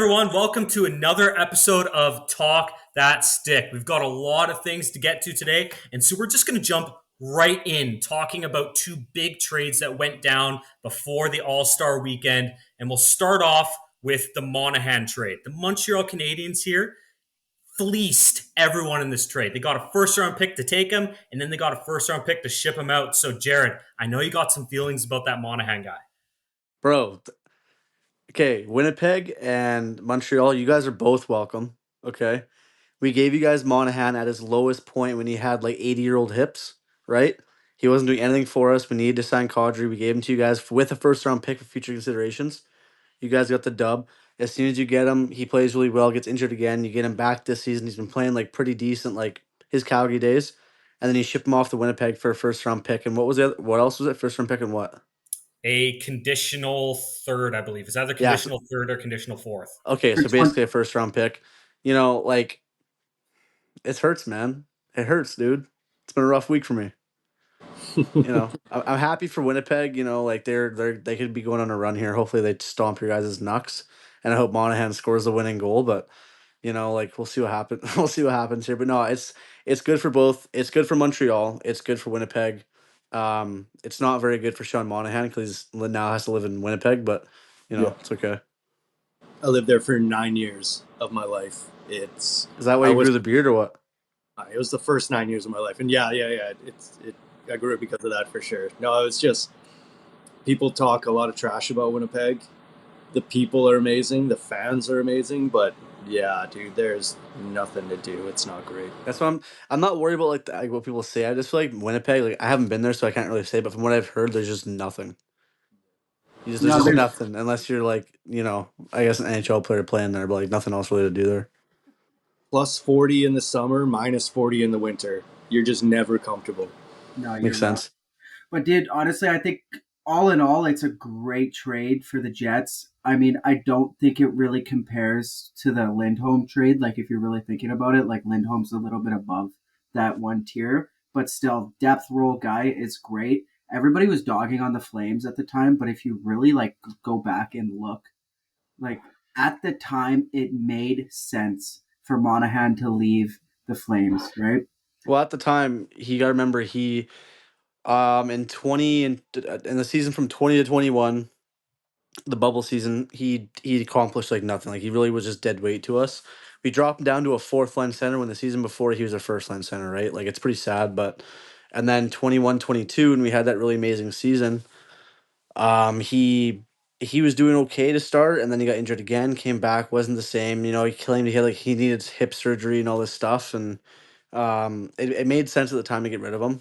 everyone. Welcome to another episode of Talk That Stick. We've got a lot of things to get to today, and so we're just going to jump right in talking about two big trades that went down before the All-Star weekend, and we'll start off with the Monahan trade. The Montreal Canadiens here fleeced everyone in this trade. They got a first-round pick to take him, and then they got a first-round pick to ship him out. So, Jared, I know you got some feelings about that Monahan guy. Bro, okay, Winnipeg and Montreal, you guys are both welcome. Okay. We gave you guys Monahan at his lowest point when he had like 80-year-old hips, right? He wasn't doing anything for us. We needed to sign Kadri. We gave him to you guys with a first round pick for future considerations. You guys got the dub. As soon as you get him, he plays really well, gets injured again. You get him back this season. He's been playing like pretty decent, like his Calgary days. And then you ship him off to Winnipeg for a first round pick. And what was it? What else was it? First round pick and what? A conditional third, I believe. It's either Yeah. conditional third or conditional fourth. Okay, so basically a first round pick. Like it hurts, man. It hurts, dude. It's been a rough week for me. I'm happy for Winnipeg. Like they could be going on a run here. Hopefully they stomp your guys' knucks, and I hope Monahan scores the winning goal. But like we'll see what happens. We'll see what happens here. But no, it's good for both. It's good for Montreal. It's good for Winnipeg. It's not very good for Sean Monahan because he now has to live in Winnipeg. But it's okay. I lived there for 9 years of my life. Is that why you grew the beard or what? It was the first 9 years of my life, and yeah. I grew it because of that for sure. No, it's just people talk a lot of trash about Winnipeg. The people are amazing, the fans are amazing, but yeah, dude, there's nothing to do. It's not great. That's why I'm not worried about like what people say. I just feel like Winnipeg. Like I haven't been there, so I can't really say. But from what I've heard, there's just nothing. There's just nothing unless you're like I guess an NHL player playing there, but like nothing else really to do there. Plus 40 in the summer, minus 40 in the winter. You're just never comfortable. No, Makes sense. But dude, honestly, I think all in all, it's a great trade for the Jets. I mean, I don't think it really compares to the Lindholm trade. Like, if you're really thinking about it, like Lindholm's a little bit above that one tier, but still, depth role guy is great. Everybody was dogging on the Flames at the time, but if you really like go back and look, like at the time, it made sense for Monahan to leave the Flames, right? Well, at the time, you got to remember he in the season from 20 to 21, the bubble season, he accomplished like nothing. Like he really was just dead weight to us. We dropped him down to a fourth line center when the season before he was a first line center, right? Like it's pretty sad, but and then 21, 22, and we had that really amazing season. He was doing okay to start, and then he got injured again, came back, wasn't the same. He claimed he needed hip surgery and all this stuff, and it made sense at the time to get rid of him.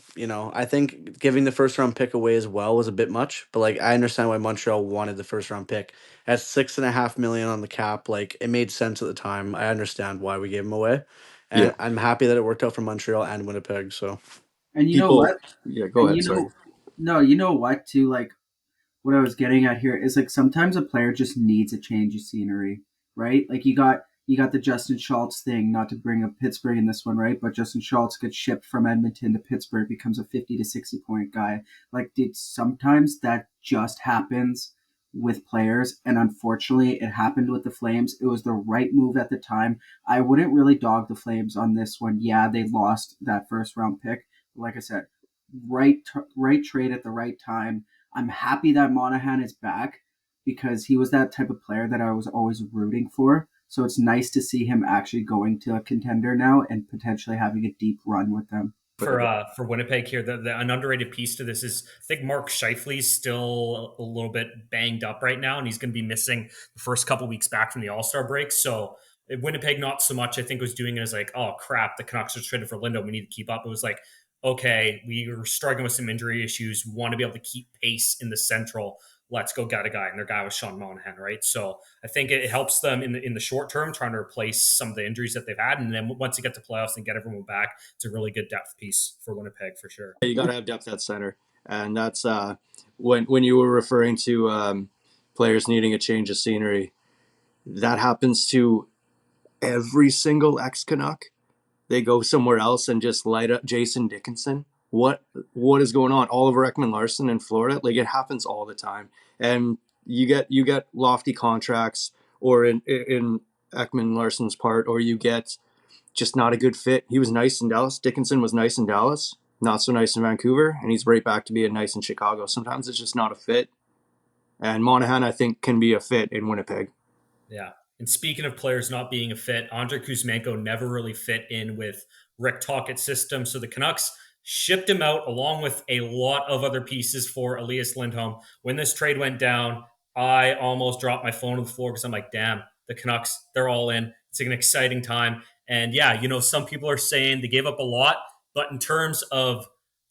I think giving the first round pick away as well was a bit much, but like I understand why Montreal wanted the first round pick at 6.5 million on the cap. Like it made sense at the time. I understand why we gave him away, and I'm happy that it worked out for Montreal and Winnipeg. So, and you know what? Yeah, go ahead. Sorry. No, you know what? Too like what I was getting at here is like sometimes a player just needs a change of scenery, right? Like you got the Justin Schultz thing, not to bring up Pittsburgh in this one, right? But Justin Schultz gets shipped from Edmonton to Pittsburgh, becomes a 50 to 60 point guy. Like, dude, sometimes that just happens with players, and unfortunately, it happened with the Flames. It was the right move at the time. I wouldn't really dog the Flames on this one. Yeah, they lost that first round pick. Like I said, right trade at the right time. I'm happy that Monahan is back because he was that type of player that I was always rooting for. So it's nice to see him actually going to a contender now and potentially having a deep run with them. For Winnipeg here, an underrated piece to this is I think Mark Scheifele's still a little bit banged up right now, and he's going to be missing the first couple weeks back from the All-Star break. So Winnipeg, not so much. I think was doing it as like, oh crap, the Canucks are traded for Lindo. We need to keep up. It was like, okay, we were struggling with some injury issues. We want to be able to keep pace in the Central. Let's go get a guy, and their guy was Sean Monahan, right? So I think it helps them in the short term, trying to replace some of the injuries that they've had, and then once you get to playoffs and get everyone back, it's a really good depth piece for Winnipeg for sure. You got to have depth at center, and that's when you were referring to players needing a change of scenery. That happens to every single ex-Canuck. They go somewhere else and just light up Jason Dickinson. What is going on? Oliver Ekman-Larsson in Florida, like it happens all the time. And you get lofty contracts or in Ekman Larson's part, or you get just not a good fit. He was nice in Dallas. Dickinson was nice in Dallas, not so nice in Vancouver, and he's right back to being nice in Chicago. Sometimes it's just not a fit. And Monahan, I think, can be a fit in Winnipeg. Yeah. And speaking of players not being a fit, Andrei Kuzmenko never really fit in with Rick Tocchet's system. So the Canucks shipped him out along with a lot of other pieces for Elias Lindholm. When this trade went down, I almost dropped my phone on the floor because I'm like, damn, the Canucks, they're all in. It's an exciting time. And yeah, some people are saying they gave up a lot, but in terms of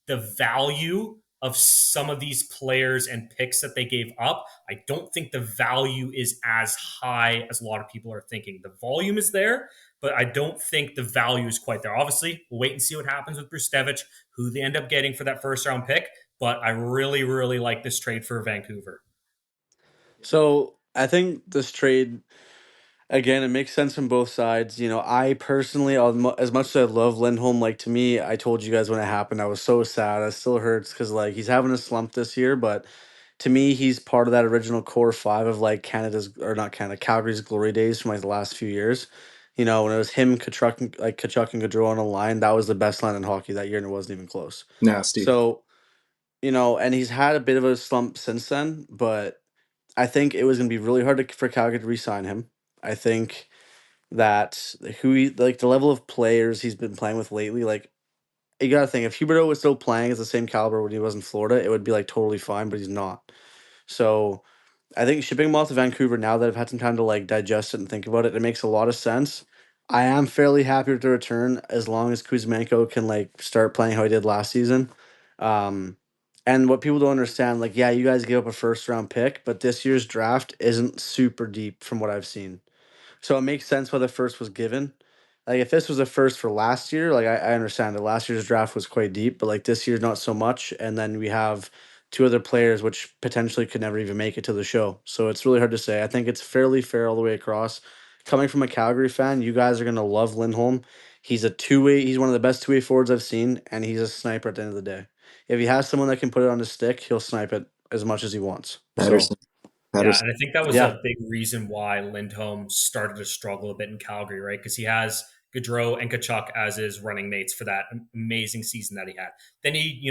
the value of some of these players and picks that they gave up, I don't think the value is as high as a lot of people are thinking. The volume is there, but I don't think the value is quite there. Obviously, we'll wait and see what happens with Brustevich, who they end up getting for that first round pick. But I really, really like this trade for Vancouver. So I think this trade, again, it makes sense from both sides. I personally, as much as I love Lindholm, like to me, I told you guys when it happened, I was so sad. It still hurts because like he's having a slump this year, but to me, he's part of that original core five of like not Canada, Calgary's glory days from like the last few years. When it was him, Kachuk and Gaudreau on a line, that was the best line in hockey that year, and it wasn't even close. Nasty. So, and he's had a bit of a slump since then, but I think it was going to be really hard for Calgary to re-sign him. I think that the level of players he's been playing with lately, like you got to think if Huberdeau was still playing as the same caliber when he was in Florida, it would be like totally fine, but he's not. So I think shipping him off to Vancouver now that I've had some time to like digest it and think about it, it makes a lot of sense. I am fairly happy with the return as long as Kuzmenko can like start playing how he did last season. Um, and what people don't understand, like, yeah, you guys gave up a first round pick, but this year's draft isn't super deep from what I've seen. So it makes sense why the first was given. Like if this was a first for last year, like I understand that last year's draft was quite deep, but like this year's not so much. And then we have two other players which potentially could never even make it to the show. So it's really hard to say. I think it's fairly fair all the way across. Coming from a Calgary fan, you guys are gonna love Lindholm. He's a two-way, he's one of the best two-way forwards I've seen, and he's a sniper at the end of the day. If he has someone that can put it on his stick, he'll snipe it as much as he wants. So Patterson. Yeah, Patterson. and I think that was yeah. a big reason why Lindholm started to struggle a bit in Calgary, right? Because he has Gaudreau and Kachuk as his running mates for that amazing season that he had. Then he,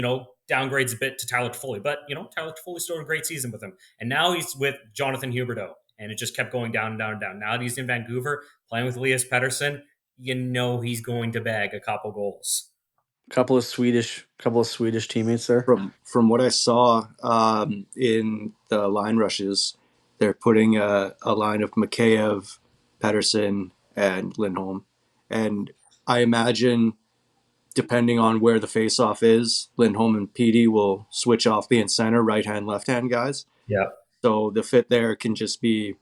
downgrades a bit to Tyler Toffoli, but Tyler Toffoli still had a great season with him, and now he's with Jonathan Huberdeau, and it just kept going down and down and down. Now that he's in Vancouver playing with Elias Pettersson, he's going to bag a couple goals. Couple of Swedish teammates there. From what I saw in the line rushes, they're putting a line of Mikheyev, Pedersen, and Lindholm. And I imagine, depending on where the faceoff is, Lindholm and Petey will switch off being center, right hand, left hand guys. Yeah. So the fit there can just be,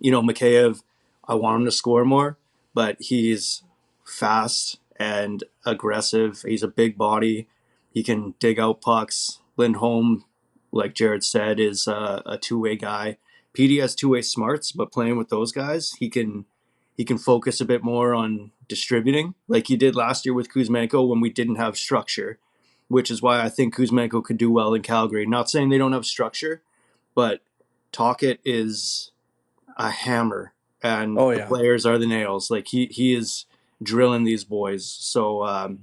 Mikheyev, I want him to score more, but he's fast and aggressive. He's a big body. He can dig out pucks. Lindholm, like Jared said, is a two-way guy. Petey has two-way smarts, but playing with those guys, he can focus a bit more on distributing, like he did last year with Kuzmenko when we didn't have structure, which is why I think Kuzmenko could do well in Calgary. Not saying they don't have structure, but Tocchet is a hammer, and Oh the yeah. players are the nails. Like he is drilling these boys. So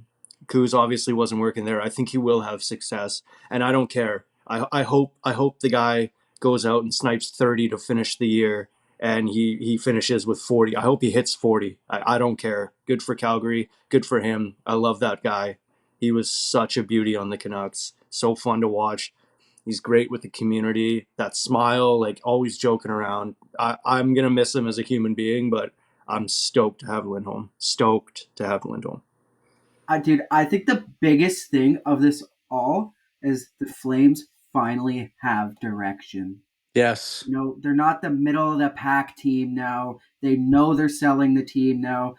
Kuz obviously wasn't working there. I think he will have success, and I don't care. I hope the guy goes out and snipes 30 to finish the year, and he finishes with 40. I hope he hits 40. I don't care. Good for Calgary. Good for him. I love that guy. He was such a beauty on the Canucks. So fun to watch. He's great with the community. That smile, like always joking around. I'm gonna miss him as a human being, but I'm stoked to have Lindholm. Stoked to have Lindholm. Dude, I think the biggest thing of this all is the Flames finally have direction. Yes. They're not the middle of the pack team now. They know they're selling the team now.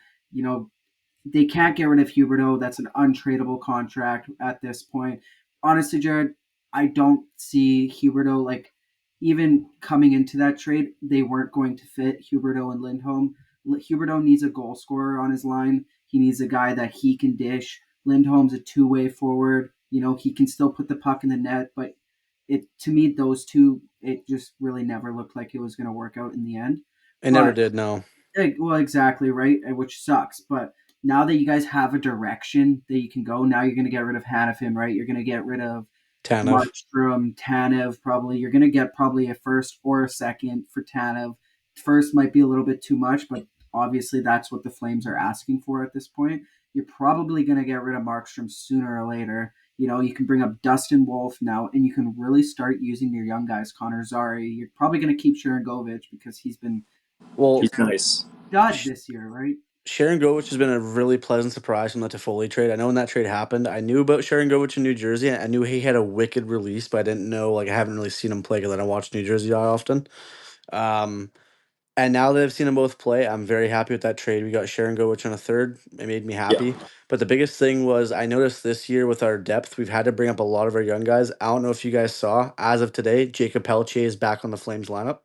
They can't get rid of Huberto. That's an untradeable contract at this point. Honestly, Jared, I don't see Huberto like even coming into that trade. They weren't going to fit Huberto and Lindholm. Huberto needs a goal scorer on his line. He needs a guy that he can dish. Lindholm's a two-way forward. He can still put the puck in the net, but to me those two, it just really never looked like it was going to work out in the end. It never But did. No, well, exactly, right? Which sucks. But now that you guys have a direction that you can go, now you're going to get rid of Hannafin, right? You're going to get rid of Tanev. Markstrom, Tanev, probably. You're going to get probably a first or a second for Tanev. First might be a little bit too much, but obviously that's what the Flames are asking for at this point. You're probably going to get rid of Markstrom sooner or later. You know, you can bring up Dustin Wolf now, and you can really start using your young guys. Connor Zary. You're probably going to keep Sharon Govich because he's been Well, He's nice. stud this year, right? Sharon Govich has been a really pleasant surprise from the Toffoli trade. I know when that trade happened, I knew about Sharon Govich in New Jersey. I knew he had a wicked release, but I didn't know, like, I haven't really seen him play because I don't watch New Jersey that often. Um, and now that I've seen them both play, I'm very happy with that trade. We got Sharon Govich on a third. It made me Yeah. happy. But the biggest thing was I noticed this year with our depth, we've had to bring up a lot of our young guys. I don't know if you guys saw, as of today, Jacob Pelletier is back on the Flames lineup.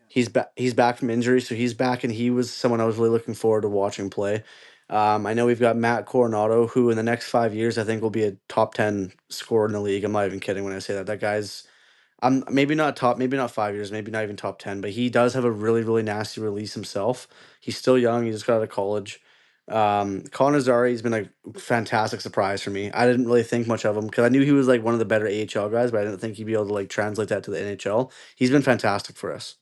He's back. He's back from injury, so he's back, and he was someone I was really looking forward to watching play. I know we've got Matt Coronado, who in the next 5 years I think will be a top 10 scorer in the league. I'm not even kidding when I say that. That guy's maybe not top, maybe not 5 years, maybe not even top 10, but he does have a really, really nasty release himself. He's still young. He just got out of college. Colin Azari has been a fantastic surprise for me. I didn't really think much of him because I knew he was like one of the better AHL guys, but I didn't think he'd be able to like translate that to the NHL. He's been fantastic for us.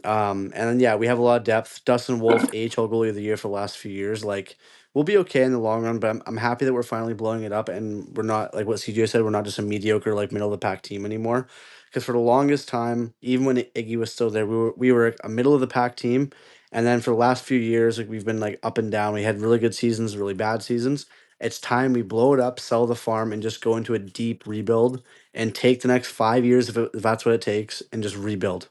And then yeah, we have a lot of depth. Dustin Wolf, AHL goalie of the year for the last few years. Like we'll be okay in the long run, but I'm happy that we're finally blowing it up and we're not like what CJ said, we're not just a mediocre like middle of the pack team anymore. Because for the longest time, even when Iggy was still there, we were a middle of the pack team. And then for the last few years, like we've been like up and down. We had really good seasons, really bad seasons. It's time we blow it up, sell the farm, and just go into a deep rebuild and take the next 5 years if that's what it takes, and just rebuild.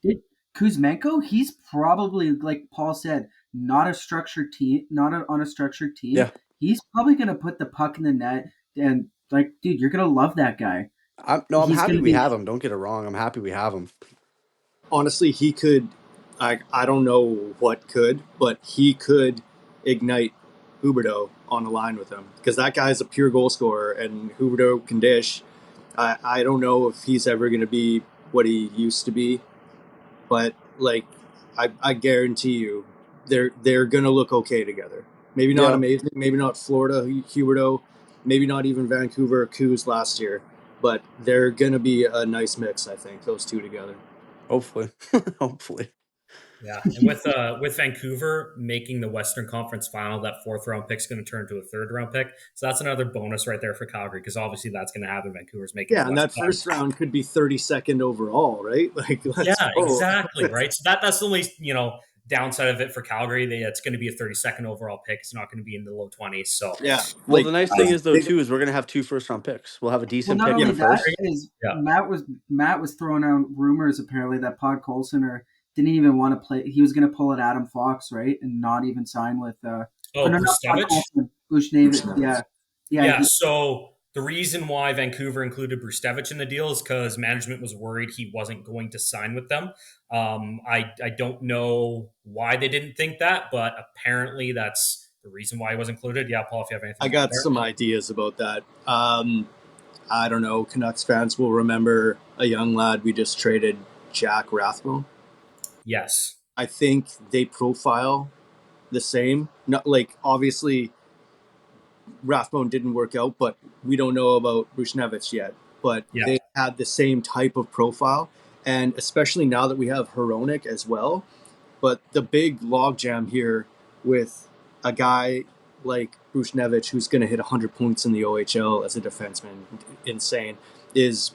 Did Kuzmenko? He's probably like Paul said, not a structured team, on a structured team. Yeah, He's probably going to put the puck in the net, and like, dude, you're going to love that guy. I'm He's happy going to we be have him. Don't get it wrong. I'm happy we have him. Honestly, he could. I don't know what could, but he could ignite Huberto on the line with him because that guy's a pure goal scorer, and Huberto can dish. I don't know if he's ever going to be what he used to be, but like I guarantee you, they're going to look okay together. Maybe not Yeah, amazing, maybe not Florida Huberto, maybe not even Vancouver Coos last year, but they're going to be a nice mix. I think those two together. hopefully, hopefully. Yeah, and with Vancouver making the Western Conference Final, that fourth round pick is going to turn into a third round pick. So that's another bonus right there for Calgary because obviously that's going to happen. Vancouver's making the Yeah, and West that Final. first round could be 32nd overall, right? Like, let's Yeah, go. exactly. Right. So that's the only downside of it for Calgary. It's going to be a 32nd overall pick. It's not going to be in the low 20s. So Yeah, Well, like the nice thing as is though big. too is we're gonna have two first round picks. We'll have a well. decent Not pick in Yeah, only the that first. is yeah. Matt was throwing out rumors apparently that Pod Colson or didn't even want to play. He was going to pull at Adam Fox, right, and not even sign with. Or Oh, no, not Pod Brustevich. Colson. Bushnevich. Yeah, yeah. Yeah, so the reason why Vancouver included Brustevich in the deal is because management was worried he wasn't going to sign with them. I don't know why they didn't think that, but apparently that's the reason why he was included. Yeah, Paul, if you have anything I to add got there. some ideas about that. I don't know. Canucks fans will remember a young lad we just traded, Jack Rathbone. Yes. I think they profile the same. Not like obviously Rathbone didn't work out, but we don't know about Bushnevich yet. But Yeah. they had the same type of profile, and especially now that we have Hronek as well. But the big logjam here with a guy like Bushnevich, who's going to hit 100 points in the OHL as a defenseman, insane, is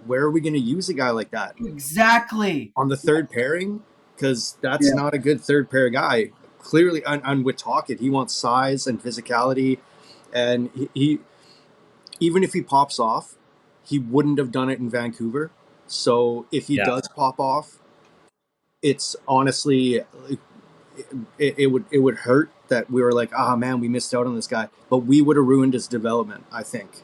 where are we going to use a guy like that? Exactly. On the third pairing? Because that's Yeah. not a good third pair guy. Clearly, on with Tocchet, he wants size and physicality. And he even if he pops off, he wouldn't have done it in Vancouver. So if he Yeah. does pop off, it's honestly it would hurt that we were like, ah, man, we missed out on this guy, but we would have ruined his development, I think.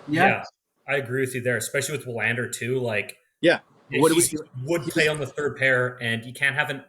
Yeah. Yeah. I agree with you there, especially with Willander too. Like Yeah. What do we he do? would He play was, on the third pair, and you can't have an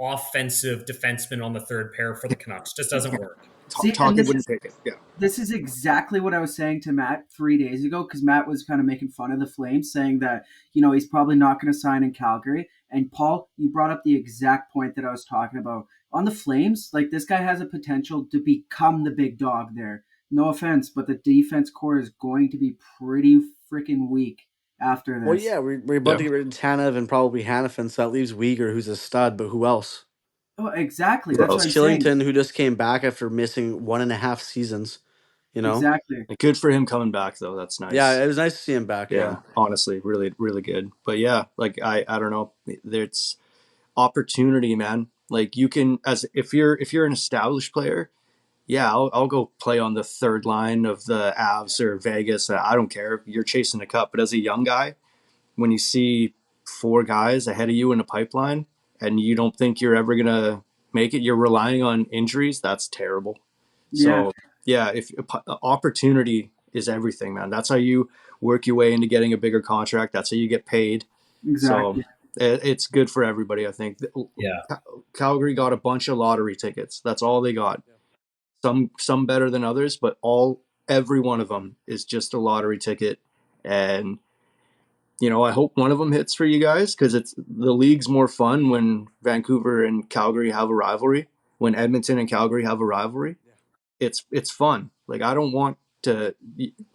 offensive defenseman on the third pair for the Canucks. Just doesn't work. See, and Tocchet wouldn't take it. Yeah. this is exactly what I was saying to Matt 3 days ago because Matt was kind of making fun of the Flames, saying that he's probably not going to sign in Calgary, And Paul, you brought up the exact point that I was talking about. On the Flames, like this guy has a potential to become the big dog there. No offense, but the defense core is going to be pretty freaking weak after Well, this. yeah, we're about Yeah. to get rid of Tanev and probably Hannafin, so that leaves Uyghur, who's a stud, but who else? Oh, exactly. Who That's what else? I'm saying. Shillington, who just came back after missing 1.5 seasons, you know? Exactly. Good for him coming back though. That's Yeah, nice. it was nice to see him back, yeah. Yeah, honestly, really, really good. But yeah, like I don't know. There's opportunity, man. Like you can, as if you're an established player, yeah, I'll go play on the third line of the Avs or Vegas. I don't care. You're chasing a cup. But as a young guy, when you see four guys ahead of you in a pipeline and you don't think you're ever gonna make it, you're relying on injuries. That's terrible. Yeah, So yeah, if opportunity is everything, man. That's how you work your way into getting a bigger contract. That's how you get paid. So exactly. it's good for everybody, I think. Yeah. Calgary got a bunch of lottery tickets. That's all they got. Some better than others, but every one of them is just a lottery ticket. And I hope one of them hits for you guys because it's the league's more fun when Vancouver and Calgary have a rivalry. When Edmonton and Calgary have a rivalry, it's fun. Like I don't want to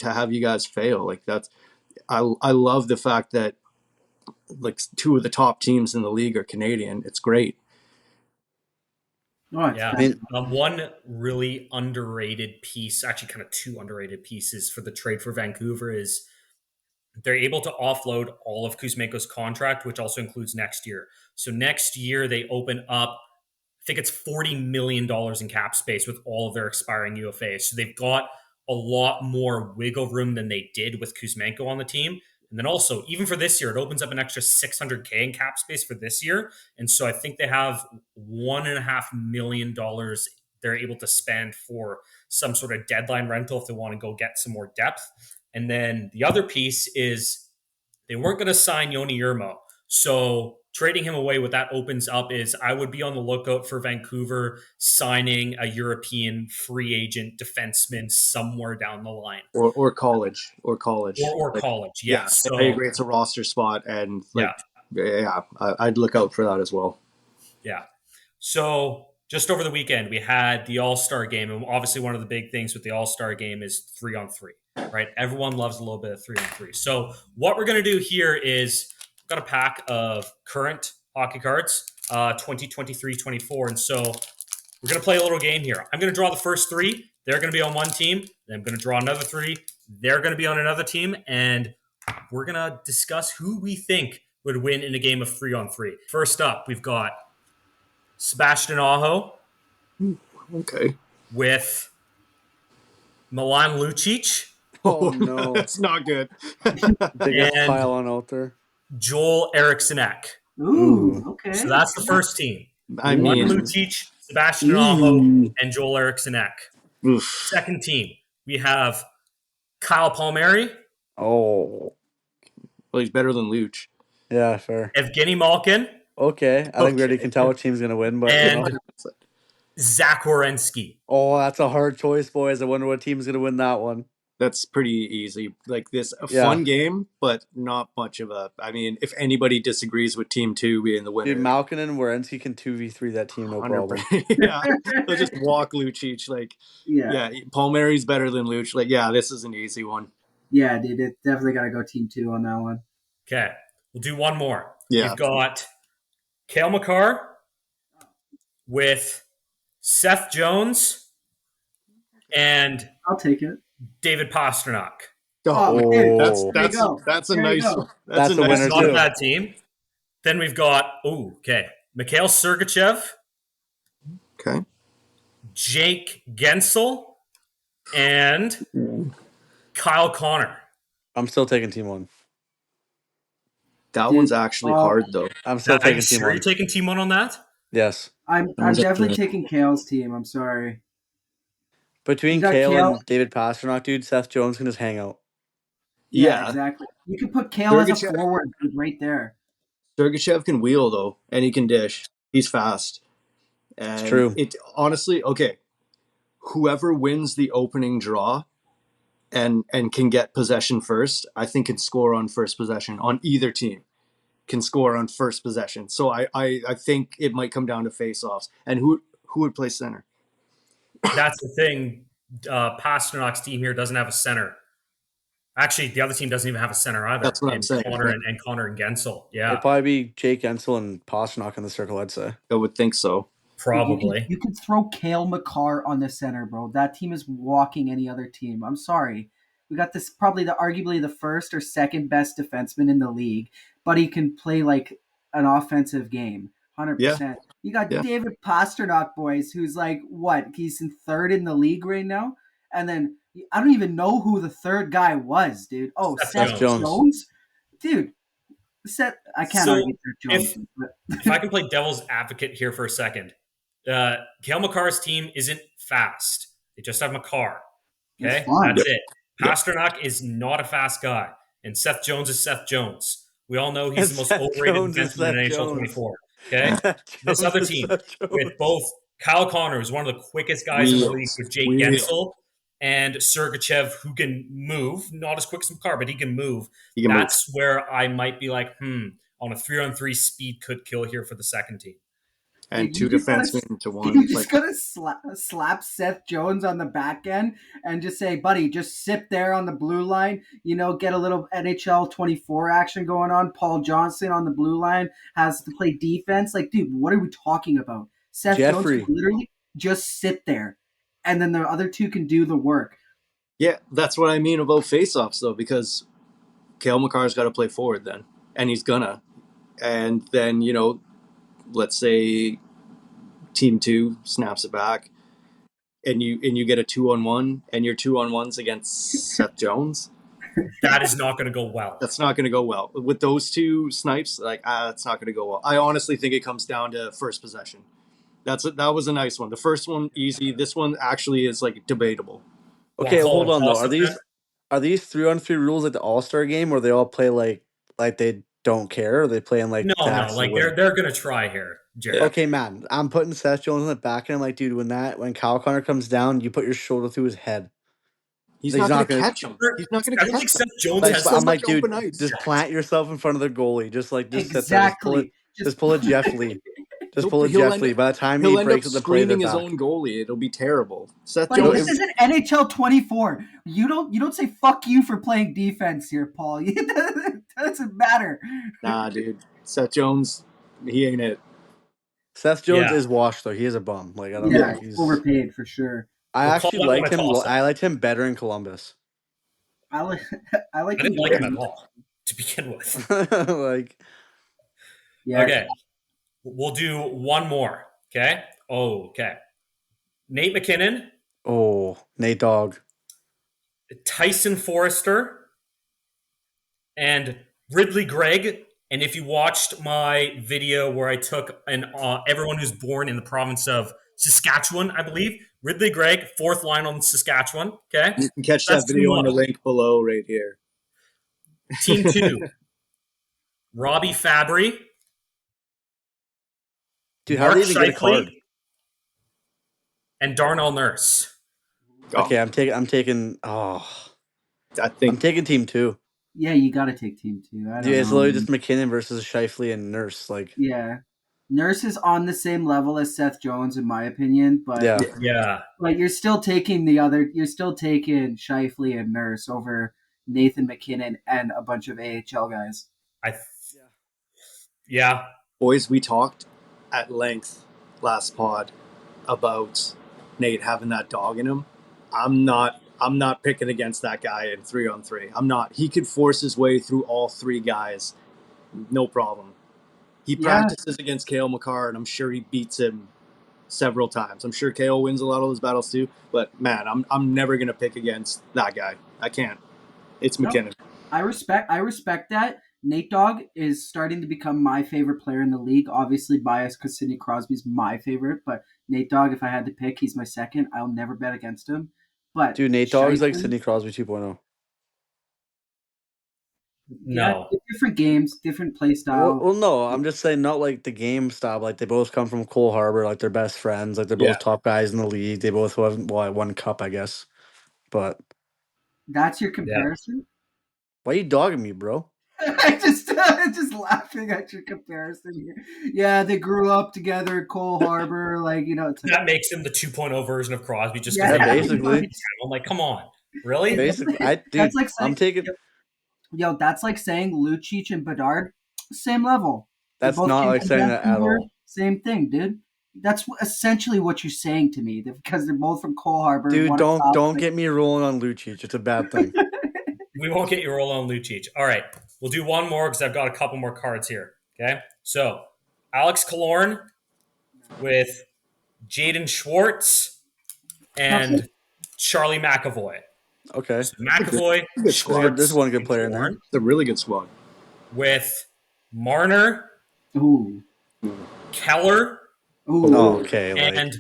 have you guys fail. Like I love the fact that like two of the top teams in the league are Canadian. It's great. Oh, it's Yeah. I mean, One really underrated piece, actually, kind of two underrated pieces for the trade for Vancouver is they're able to offload all of Kuzmenko's contract, which also includes next year. So next year, they open up, I think it's $40 million in cap space with all of their expiring UFAs. So they've got a lot more wiggle room than they did with Kuzmenko on the team. And then also, even for this year, it opens up an extra 600K in cap space for this year. And so I think they have $1.5 million they're able to spend for some sort of deadline rental if they want to go get some more depth. And then the other piece is they weren't going to sign Yoni Yermo. So trading him away, what that opens up is I would be on the lookout for Vancouver signing a European free agent defenseman somewhere down the line. Or college Or like college, yeah. yeah, I So agree. It's a roster spot, and yeah, like yeah, I'd look out for that as well. yeah. So just over the weekend, we had the All Star game, and obviously one of the big things with the All Star game is 3-on-3, right? Everyone loves a little bit of 3-on-3. So what we're gonna do here is we've got a pack of current hockey cards, 2023-24, and so we're gonna play a little game here. I'm gonna draw the first three. They're gonna be on one team. Then I'm gonna draw another three. They're gonna be on another team, and we're gonna discuss who we think would win in a game of 3-on-3. First up, we've got Sebastian Aho Okay. with Milan Lucic oh no. That's not good. Biggest and pile on out there. Joel Erikssonek. Ooh, Ooh. So okay. that's the first team. I Milan mean, Lucic, Sebastian Aho, ooh, and Joel Erikssonek. oof. Second team, we have Kyle Palmieri, Oh. Well, he's better than Luch. Yeah, fair. Evgeny Malkin, Okay. I think we already Okay. can tell what team's gonna win, but and Zach Werenski. Oh, that's a hard choice, boys. I wonder what team's gonna win that one. That's pretty easy. Like this, a Yeah. fun game, but not much of a. I mean, if anybody disagrees with Team Two being the winner, Dude, Malkin and Werenski can 2v3 that team, no problem. 100%. Yeah, they'll just walk Lucic. Like, Yeah, yeah, Palmieri's better than Luch. Like, yeah, this is an easy one. yeah, dude. It definitely got to go team two on that one. Okay, we'll do one more. Yeah. We've got Kale McCarr with Seth Jones and I'll take it. David Pasternak. Oh, Oh, dude, there you go. that's a There you nice go. one. That's a nice winner, Not a too. bad team. Then we've got, Mikhail Sergachev, Okay. Jake Gensel, and Kyle Connor. I'm still taking team one. That Dude, one's actually hard though. I'm still Are taking you team sure one. you're taking team one on that? Yes. I'm Sounds definitely like- taking Kale's team. I'm sorry. Between You got Kale Kale? and David Pasternak, dude, Seth Jones can just hang out. Yeah, Yeah. exactly. You could put Kale as a Sergachev- forward dude, right there. Sergachev can wheel though, and he can dish. He's fast. And true. it honestly, okay. Whoever wins the opening draw and can get possession first, I think can score on first possession on either team. can score on first possession. So I think it might come down to face-offs. And who would play center? That's the thing. Pasternak's team here doesn't have a center. Actually, the other team doesn't even have a center either. That's what I'm And saying. Connor and Gensel. Yeah, It'd probably be Jake Ensel and Pasternak in the circle, I'd say. I would think so. probably. You can throw Kale McCarr on the center, bro. That team is walking any other team. I'm sorry. We got this probably arguably the first or second best defenseman in the league, but he can play like an offensive game. 100%. You got David Pasternak, boys, who's like what? He's in third in the league right now. And then I don't even know who the third guy was, dude. Oh, Seth Jones? Dude, I can't argue Seth Jones. If I can play devil's advocate here for a second, Cale McCarr's team isn't fast. They just have McCarr. Okay, that's it. Pasternak is not a fast guy, and Seth Jones is Seth Jones. We all know he's the most overrated defenseman in NHL 24. Okay, this other team with both Kyle Connor, who's one of the quickest guys in the league, with Jake Gensel and Sergachev, who can move, not as quick as McCarr, but he can move. That's where I might be like, on a 3-on-3 speed could kill here for the second team. And two defensemen into one. You just gotta slap Seth Jones on the back end and just say, buddy, just sit there on the blue line, get a little NHL 24 action going on. Paul Johnson on the blue line has to play defense. Like, dude, what are we talking about? Seth Jones can literally just sit there, and then the other two can do the work. Yeah, that's what I mean about face-offs, though, because Cale McCarr's got to play forward then, and he's gonna. And then, let's say team 2 snaps it back, and you get a 2-on-1, and your 2-on-1's against Seth Jones. That is not going to go well. That's not going to go well with those two snipes. It's not going to go well. I honestly think it comes down to first possession. That was a nice one. The first one easy. This one actually is like debatable. Okay, hold on though. Are these 3-on-3 rules like the All-Star game, or they all play like they don't care? Or they play in like no, like they're gonna try here, Jared. Okay, man, I'm putting Seth Jones on the back, and I'm like, dude, when Kyle Connor comes down, you put your shoulder through his head. He's not going to catch him. He's not going to catch him. Seth Jones has I'm like, dude, just plant yourself in front of the goalie. Just exactly. Just pull a Jeff Lee. Just pull a Jeff Lee. By the time he breaks at the play, screaming his own goalie, it'll be terrible. Seth Jones. This isn't NHL 24. You don't say fuck you for playing defense here, Paul. That doesn't matter. Nah, dude. Seth Jones, he ain't it. Seth Jones is washed though. He is a bum. Like I don't know. He's overpaid for sure. I actually liked him. I liked him better in Columbus. I didn't like him at all to begin with. Okay. We'll do one more. Okay. Okay. Nate McKinnon. Oh, Nate Dogg. Tyson Forrester. And Ridley Gregg. And if you watched my video where I took everyone who's born in the province of Saskatchewan, I believe, Ridley Gregg, fourth line on Saskatchewan. Okay. You can catch that video on the link below right here. Team 2. Robbie Fabry. Dude, how did he even get a card? And Darnell Nurse. Okay, I'm taking. I'm taking team 2. Yeah, you got to take team 2. Dude, it's literally just McKinnon versus Scheifele and Nurse. Nurse is on the same level as Seth Jones, in my opinion. But But you're still taking Scheifele and Nurse over Nathan McKinnon and a bunch of AHL guys. Boys, we talked at length last pod about Nate having that dog in him. I'm not picking against that guy in 3-on-3. I'm not. He could force his way through all 3 guys, no problem. He practices against Cale McCarr, and I'm sure he beats him several times. I'm sure Cale wins a lot of those battles too. But man, I'm never gonna pick against that guy. I can't. It's McKinnon. I respect that. Nate Dogg is starting to become my favorite player in the league. Obviously biased because Sidney Crosby's my favorite, but Nate Dogg, if I had to pick, he's my second. I'll never bet against him. But dude, Nate Dogg is like Sidney Crosby 2.0. No. Different games, different play style. Well, no, I'm just saying not like the game style. Like they both come from Cole Harbour, like they're best friends. Like they're both top guys in the league. They both have one cup, I guess. But that's your comparison? Why are you dogging me, bro? just laughing at your comparison here. Yeah, they grew up together at Cole Harbor. Like, it's like, That makes him the 2.0 version of Crosby just because yeah, they Yeah, grew up pretty together. basically. much. I'm like, come on, really? That's Dude, like I'm saying, taking. that's like saying Lucic and Bedard, same level. They That's both not came like from saying that at Vancouver, all. same thing, dude. That's essentially what you're saying to me because they're both from Cole Harbor, Dude, one a cup. don't get me rolling on Lucic. It's a bad thing. We won't get you roll on Lucic. All right, we'll do one more because I've got a couple more cards here. Okay, so Alex Killorn with Jaden Schwartz Okay. and Charlie McAvoy. Okay, So McAvoy, Good squad. there's Schwartz, one good and player in there. Killorn It's a really good squad. with Marner, Ooh. Keller, Oh, Ooh. okay, like and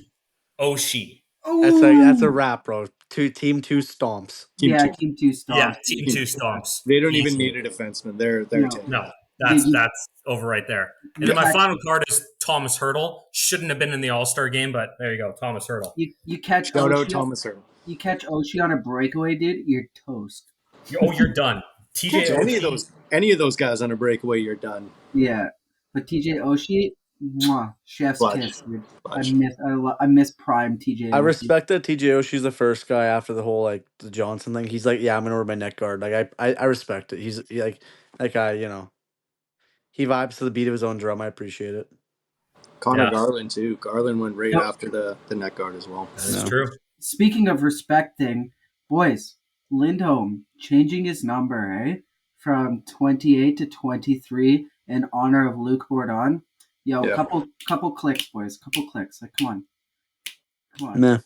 Oshie. that's a Ooh. wrap, bro. Two stomps. Team Yeah, two. Team 2 Yeah, stomps. team Team two two. stomps. They don't even Easily. need a defenseman. They're No. taking. No, Dude, that's over right there. And you then my catch final card is Thomas Hurdle. Shouldn't have been in the All Star game, but there you go, Thomas Hurdle. you catch Shout out Oshie. Thomas Hurdle. You catch Oshie on a breakaway, dude. You're toast. You're done. TJ Catch Oshie. any of those guys on a breakaway, you're done. Yeah, but TJ Oshie, mwah, chef's Clutch. kiss, dude. Clutch. I miss prime TJ I Oshie. respect that TJ Oshie's the first guy after the whole like the Johnson thing. He's like, yeah, I'm gonna wear my neck guard. Like I respect it. Like that guy. He vibes to the beat of his own drum. I appreciate it. Connor Yeah, Garland too. Garland went right Yep. after the net guard as well. that is No. true. Speaking of respecting, boys, Lindholm changing his number, from 28 to 23 in honor of Luke Bourdon. Yo, Yeah. couple clicks, boys. Couple clicks. Like, come on. Meh,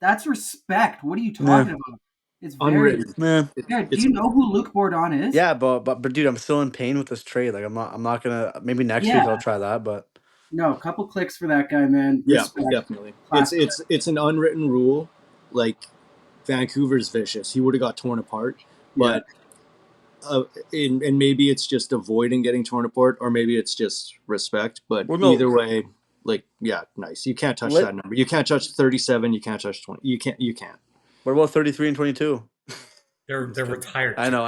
That's respect. What are you meh, talking about? It's very. Unwritten. meh. Yeah. Do It's you know who Luke Bourdon is? Yeah, but dude, I'm still in pain with this trade. Like I'm not gonna. Maybe next week Yeah. I'll try that. But No, couple clicks for that guy, man. yeah, Respect. definitely. Class. It's an unwritten rule. Like Vancouver's vicious. He would have got torn apart, Yeah. but and maybe it's just avoiding getting torn apart, or maybe it's just respect. But well, no. either way, like yeah, nice. You can't touch that number. You can't touch 37. You can't touch 20. You can't. You can't. What about 33 and 22? They're retired. I know.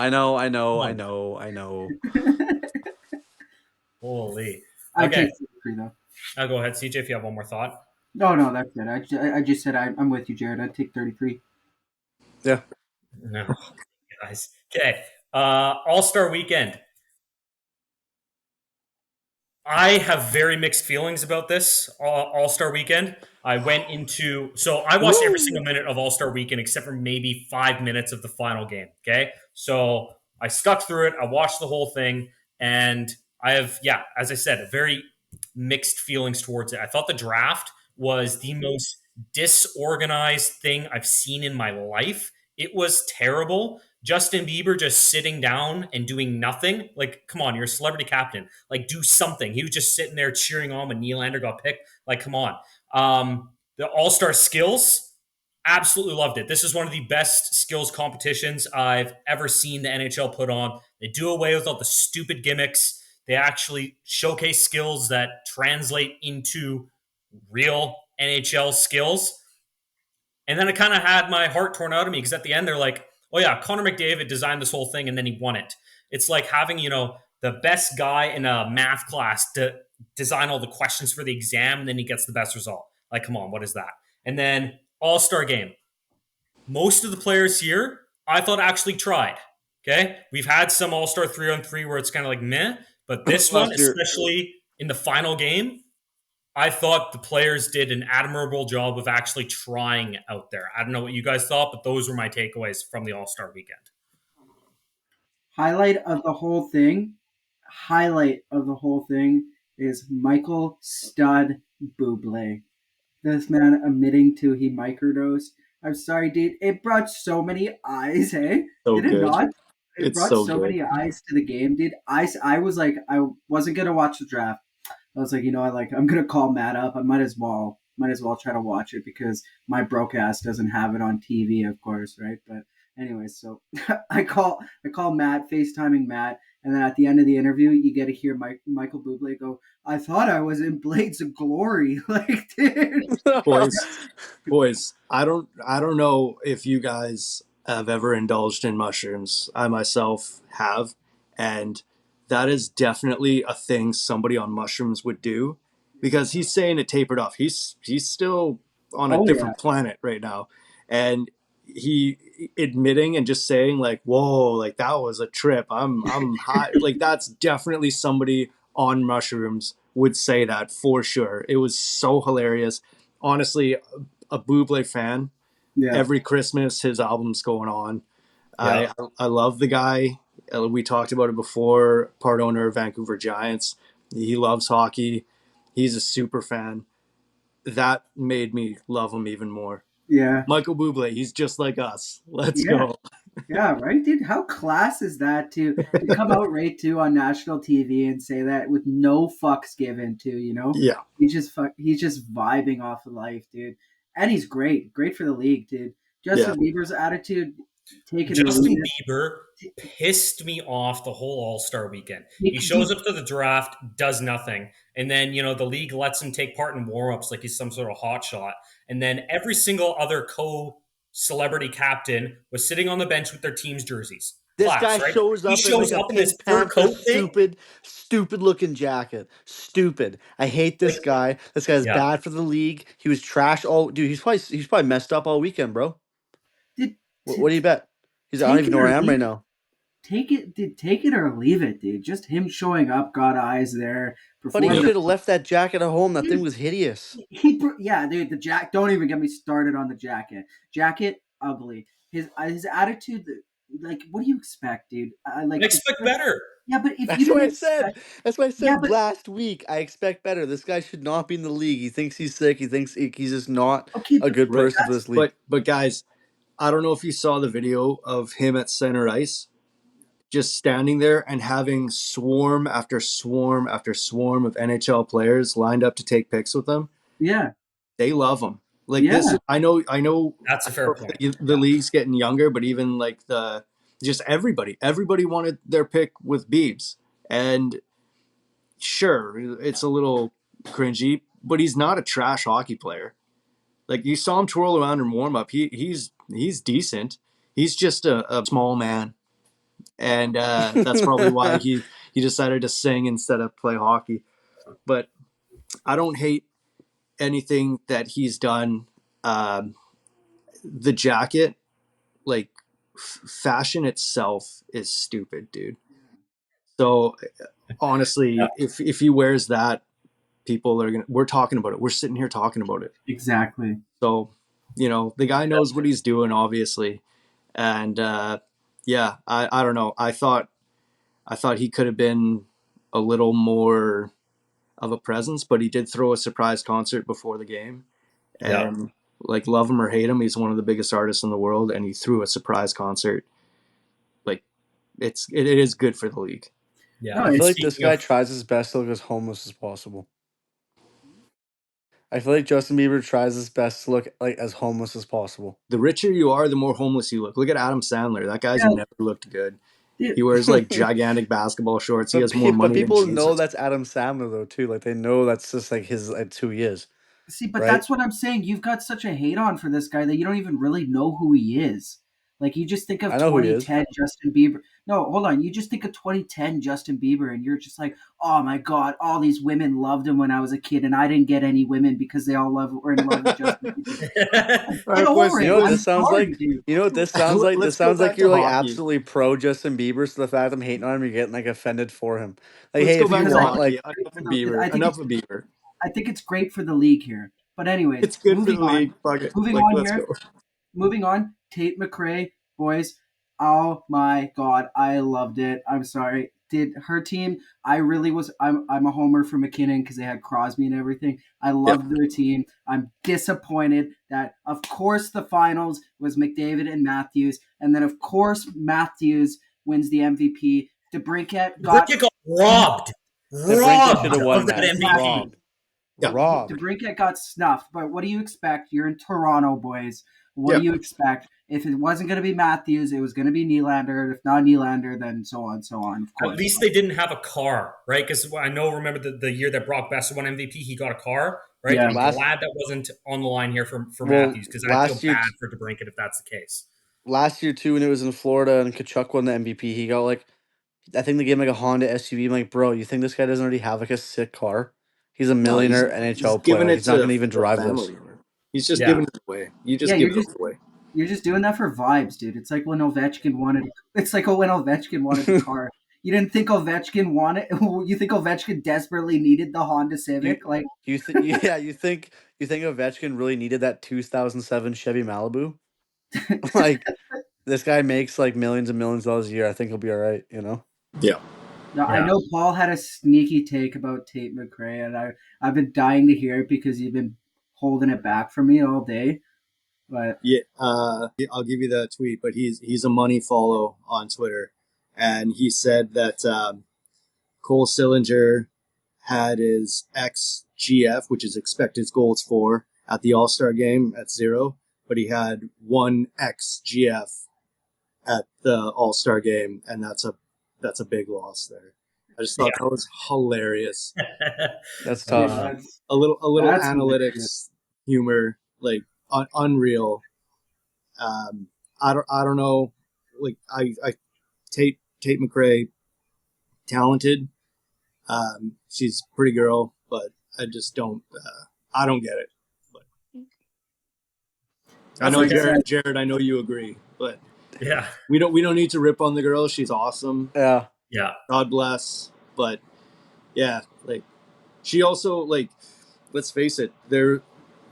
Holy. I Okay, take 33 though. I'll go ahead, CJ, if you have one more thought. No, that's good. I just said I'm with you, Jared. I'd take 33. Yeah. No, guys. Okay, All Star Weekend. I have very mixed feelings about this All Star Weekend. I watched every single minute of All Star Weekend except for maybe 5 minutes of the final game. Okay, so I stuck through it. I watched the whole thing, and I have, yeah, as I said, very mixed feelings towards it. I thought the draft was the most disorganized thing I've seen in my life. It was terrible. Justin Bieber just sitting down and doing nothing. Like, come on, you're a celebrity captain. Like, do something. He was just sitting there cheering on when Nylander got picked. Like, come on. The All Star skills, absolutely loved it. This is one of the best skills competitions I've ever seen the NHL put on. They do away with all the stupid gimmicks. They actually showcase skills that translate into real NHL skills. And then it kind of had my heart torn out of me because at the end they're like, oh yeah, Connor McDavid designed this whole thing and then he won it. It's like having, the best guy in a math class to design all the questions for the exam and then he gets the best result. Like, come on, what is that? And then All-Star game. Most of the players here, I thought actually tried. Okay. We've had some All-Star 3-on-3 where it's kind of like meh, but this one, Last year. especially in the final game, I thought the players did an admirable job of actually trying out there. I don't know what you guys thought, but those were my takeaways from the All-Star weekend. Highlight of the whole thing. Highlight of the whole thing is Michael Stud Bublé. This man admitting to he microdosed. I'm sorry, dude. It brought so many eyes, hey? So Did it good. not? It It's brought so so good. many eyes to the game, dude. I was like, I wasn't gonna watch the draft. I was like, I'm gonna call Matt up. I might as well try to watch it because my broke ass doesn't have it on TV, of course, right? But anyway, so I call Matt, FaceTiming Matt, and then at the end of the interview, you get to hear Michael Bublé go, "I thought I was in Blades of Glory," like, dude. Boys, I don't know if you guys have ever indulged in mushrooms. I myself have, and that is definitely a thing somebody on mushrooms would do, because he's saying it tapered off. He's still on a Oh yeah, different planet right now, and he admitting and just saying like, "Whoa, like that was a trip. I'm high." Like that's definitely somebody on mushrooms would say that for sure. It was so hilarious. Honestly, a Buble fan. yeah, Every Christmas, his album's going on. Yeah. I love the guy. We talked about it before. Part owner of Vancouver Giants. He loves hockey. He's a super fan. That made me love him even more. yeah, Michael Bublé, he's just like us. Let's yeah. go. Yeah, right, dude. How class is that to come out right too on national TV and say that with no fucks given to, you know? Yeah, He's just vibing off of life, dude. And he's great for the league, dude. yeah. Justin Bieber's attitude, take it or leave Justin it. Bieber pissed me off the whole All Star weekend. He Take, shows up to the draft, does nothing, and then the league lets him take part in warm-ups like he's some sort of hotshot. And then every single other co-celebrity captain was sitting on the bench with their team's jerseys. This guy Class, right? shows He up in like shows a up in this Pink fur Panther coat thing. stupid looking jacket. Stupid. I hate this Like, guy. This guy's yeah. bad for the league. He was trash all dude. He's probably messed up all weekend, bro. did, What do you bet? I don't take even it know where or I am leave right it. now. Take it or leave it, dude. Just him showing up, got eyes there, Buddy, you performed. should have left that jacket at home. That thing Dude, was hideous. yeah, dude. Don't even get me started on the jacket. Jacket ugly. His attitude. Like, what do you expect, dude? I expect better. Yeah, but if you That's what didn't I said. expect, That's what I yeah, said but last week. I expect better. This guy should not be in the league. He thinks he's sick. He thinks he's just not okay, a but good Right. person for that's this league. But guys, I don't know if you saw the video of him at center ice, just standing there and having swarm after swarm after swarm of NHL players lined up to take pics with him. yeah, They love him. Like yeah, this, That's a fair point. the league's getting younger, but even like just everybody wanted their pick with Biebs, and sure, it's a little cringy, but he's not a trash hockey player. Like you saw him twirl around in warm up, he's decent. He's just a small man, and that's probably why he decided to sing instead of play hockey. But I don't hate anything that he's done. The jacket, like fashion itself, is stupid, dude. So Yeah. honestly, if he wears that, people are gonna. We're talking about it. We're sitting here talking about it. exactly. So, the guy knows what he's doing, obviously, and yeah, I don't know. I thought he could have been a little more of a presence, but he did throw a surprise concert before the game, Yeah. and like love him or hate him, he's one of the biggest artists in the world, and he threw a surprise concert. Like it is good for the league. Yeah. No, I And feel it's like this speaking guy of, tries his best to look as homeless as possible. I feel like Justin Bieber tries his best to look like as homeless as possible. The richer you are, the more homeless you look. Look at Adam Sandler. That guy's yeah, never looked good. dude. He wears like gigantic basketball shorts. He has more But money than people know Jesus. that's Adam Sandler though too. Like they know that's just like his like 2 years, See, but right? that's what I'm saying. You've got such a hate on for this guy that you don't even really know who he is. Like you just think of I know who he is. 2010 Justin Bieber. No, hold on. You just think of 2010 Justin Bieber, and you're just like, oh my god, all these women loved him when I was a kid, and I didn't get any women because they all were in love with Justin Bieber. All Get right, boys. over You it. know what I'm this sounds sorry, like? dude. You know what this sounds like? This Let's go sounds like back to you're like hockey. absolutely pro Justin Bieber, so the fact I'm hating on him, you're getting like offended for him. Like, Let's hey, go if you back Because to I want think hockey. like it's great Enough for of the. Bieber. I think Enough it's. of Bieber. I think it's great for the league here. But anyways, It's good for moving the on. league. Fuck it. Moving Like, on let's go. here. Moving on. Tate McRae, boys. Oh my god, I loved it. I'm sorry. Did her team? I really was. I'm a homer for McKinnon because they had Crosby and everything. I Yep. loved their team. I'm disappointed that, of course, the finals was McDavid and Matthews, and then of course Matthews wins the MVP. DeBrincat got Brickett got robbed. the Brinket should Robbed have won of that that. MVP. Robbed. Yep. Robbed. DeBrincat got snuffed. But what do you expect? You're in Toronto, boys. What do Yep. you expect? If it wasn't going to be Matthews, it was going to be Nylander. If not Nylander, then so on, so on. Of At course. least they didn't have a car, right? Because I know, remember the year that Brock Besser won MVP, he got a car, right? Yeah. I'm Last glad that wasn't on the line here for well, Matthews because I feel last year bad for DeBrincat if that's the case. last year too when it was in Florida and Kachuk won the MVP, he got like I think they gave him like a Honda SUV. I'm like, bro, you think this guy doesn't already have like a sick car? He's a No, millionaire he's NHL player. giving Like, it he's not to gonna even the drive this. family. He's just Yeah. giving it away. You Yeah, just give it away. you're just doing that for vibes, dude. It's like when Ovechkin wanted. It's like when Ovechkin wanted the car. You didn't think Ovechkin wanted. You think Ovechkin desperately needed the Honda You Civic? Like, you think yeah, you think Ovechkin really needed that 2007 Chevy Malibu? Like this guy makes like millions and millions of dollars a year. I think he'll be all right, you know? Yeah. no, I Yeah. know Paul had a sneaky take about Tate McRae, and I've been dying to hear it because you've been holding it back from me all day. But Yeah. I'll give you the tweet, but he's a money follow on Twitter, and he said that Cole Sillinger had his XGF, which is expected goals for, at the All Star game at 0, but he had one XGF at the All Star game, and that's a big loss there. I just thought Yeah. that was hilarious. That's dude, tough. A little that's hilarious. analytics humor, like unreal. I don't know. Like I Tate McRae, talented. She's a pretty girl, but I just don't. I don't get it. But I That's know like I said. Jared. I know you agree, but Yeah. we don't need to rip on the girl. She's awesome. Yeah. Yeah. God bless. But yeah, like she also like. Let's face it.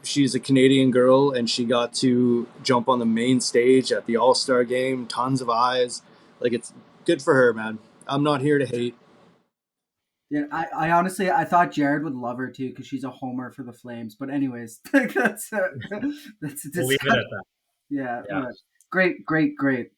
She's a Canadian girl, and she got to jump on the main stage at the All Star game. Tons of eyes. Like it's good for her, man. I'm not here to hate. Yeah, I honestly I thought Jared would love her too because she's a homer for the Flames. But anyways, that's that's a We'll leave it at that. yeah, Yeah. but great.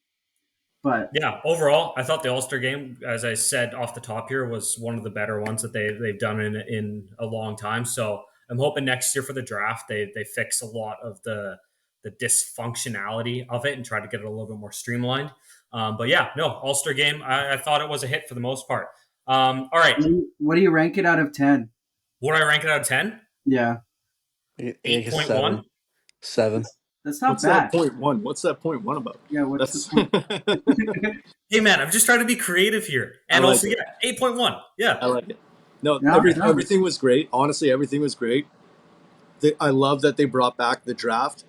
But Yeah, overall, I thought the All Star game, as I said off the top here, was one of the better ones that they've done in a long time. So I'm hoping next year for the draft they fix a lot of the dysfunctionality of it and try to get it a little bit more streamlined. But yeah, no All Star game, I thought it was a hit for the most part. All right, what do you rank it out of 10? would I rank it out of 10? Yeah, Like a 8.1. 7. that's not What's that bad. point one? What's that point one about? Yeah, what's That's the point? Hey man, I'm just trying to be creative here, I and like also it. yeah, 8.1. Yeah, I like it. No, No, no. everything was great. Honestly, everything was great. I love that they brought back the draft.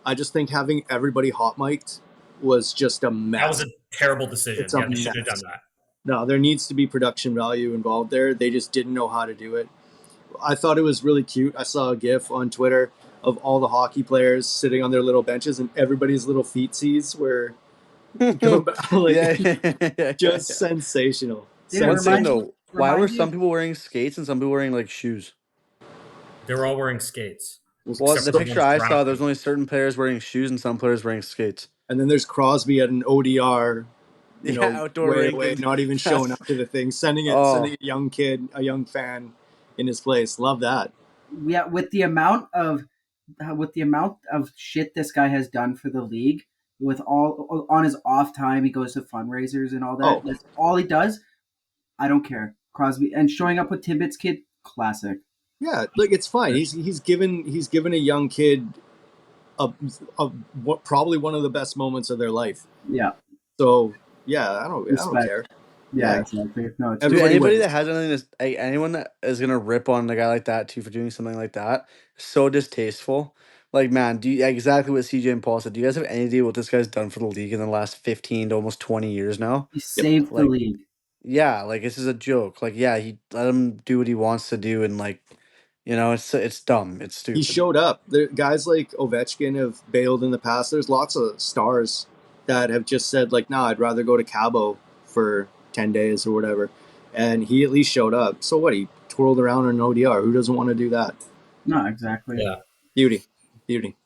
I just think having everybody hot mic'd was just a that was mess. a terrible decision. It's a Yeah, they should have mess. done that. No, there needs to be production value involved there. They just didn't know how to do it. I thought it was really cute. I saw a GIF on Twitter of all the hockey players sitting on their little benches and everybody's little feetsies were going back, Yeah, like yeah. just sensational. Dude, it One thing reminds though, why were reminds you some of people wearing skates and some people wearing like shoes? They were all wearing skates, Well, except the for the picture ones I saw, there's drafted. only certain players wearing shoes and some players wearing skates. And then there's Crosby at an ODR, Yeah, outdoor way away, rinking. not even showing up to the thing, sending Oh, a young kid, a young fan in his place. Love that. yeah, with the amount of shit this guy has done for the league, with all on his off time, he goes to fundraisers and all that. Oh, That's all he does. I don't care. Crosby and showing up with Tibbetts kid, classic. yeah, like it's fine. He's given a young kid a, what probably one of the best moments of their life. Yeah, So yeah, I don't respect. care. Yeah, Yeah, exactly. No, it's dude, everybody anybody wins. that has anything, anyone that is gonna rip on a guy like that too for doing something like that, so distasteful. Like, man, do you exactly what CJ and Paul said? Do you guys have any idea what this guy's done for the league in the last 15 to almost 20 years now? he Yep. saved the Like, league. yeah, like this is a joke. Like, yeah, he let him do what he wants to do, and like, it's dumb, it's He stupid. showed up. Guys like Ovechkin have bailed in the past. There's lots of stars that have just said like, "Nah, I'd rather go to Cabo for 10 days or whatever," and he at least showed up. So what? He twirled around in an ODR. Who doesn't want to do that? No, exactly. Yeah. Beauty, beauty.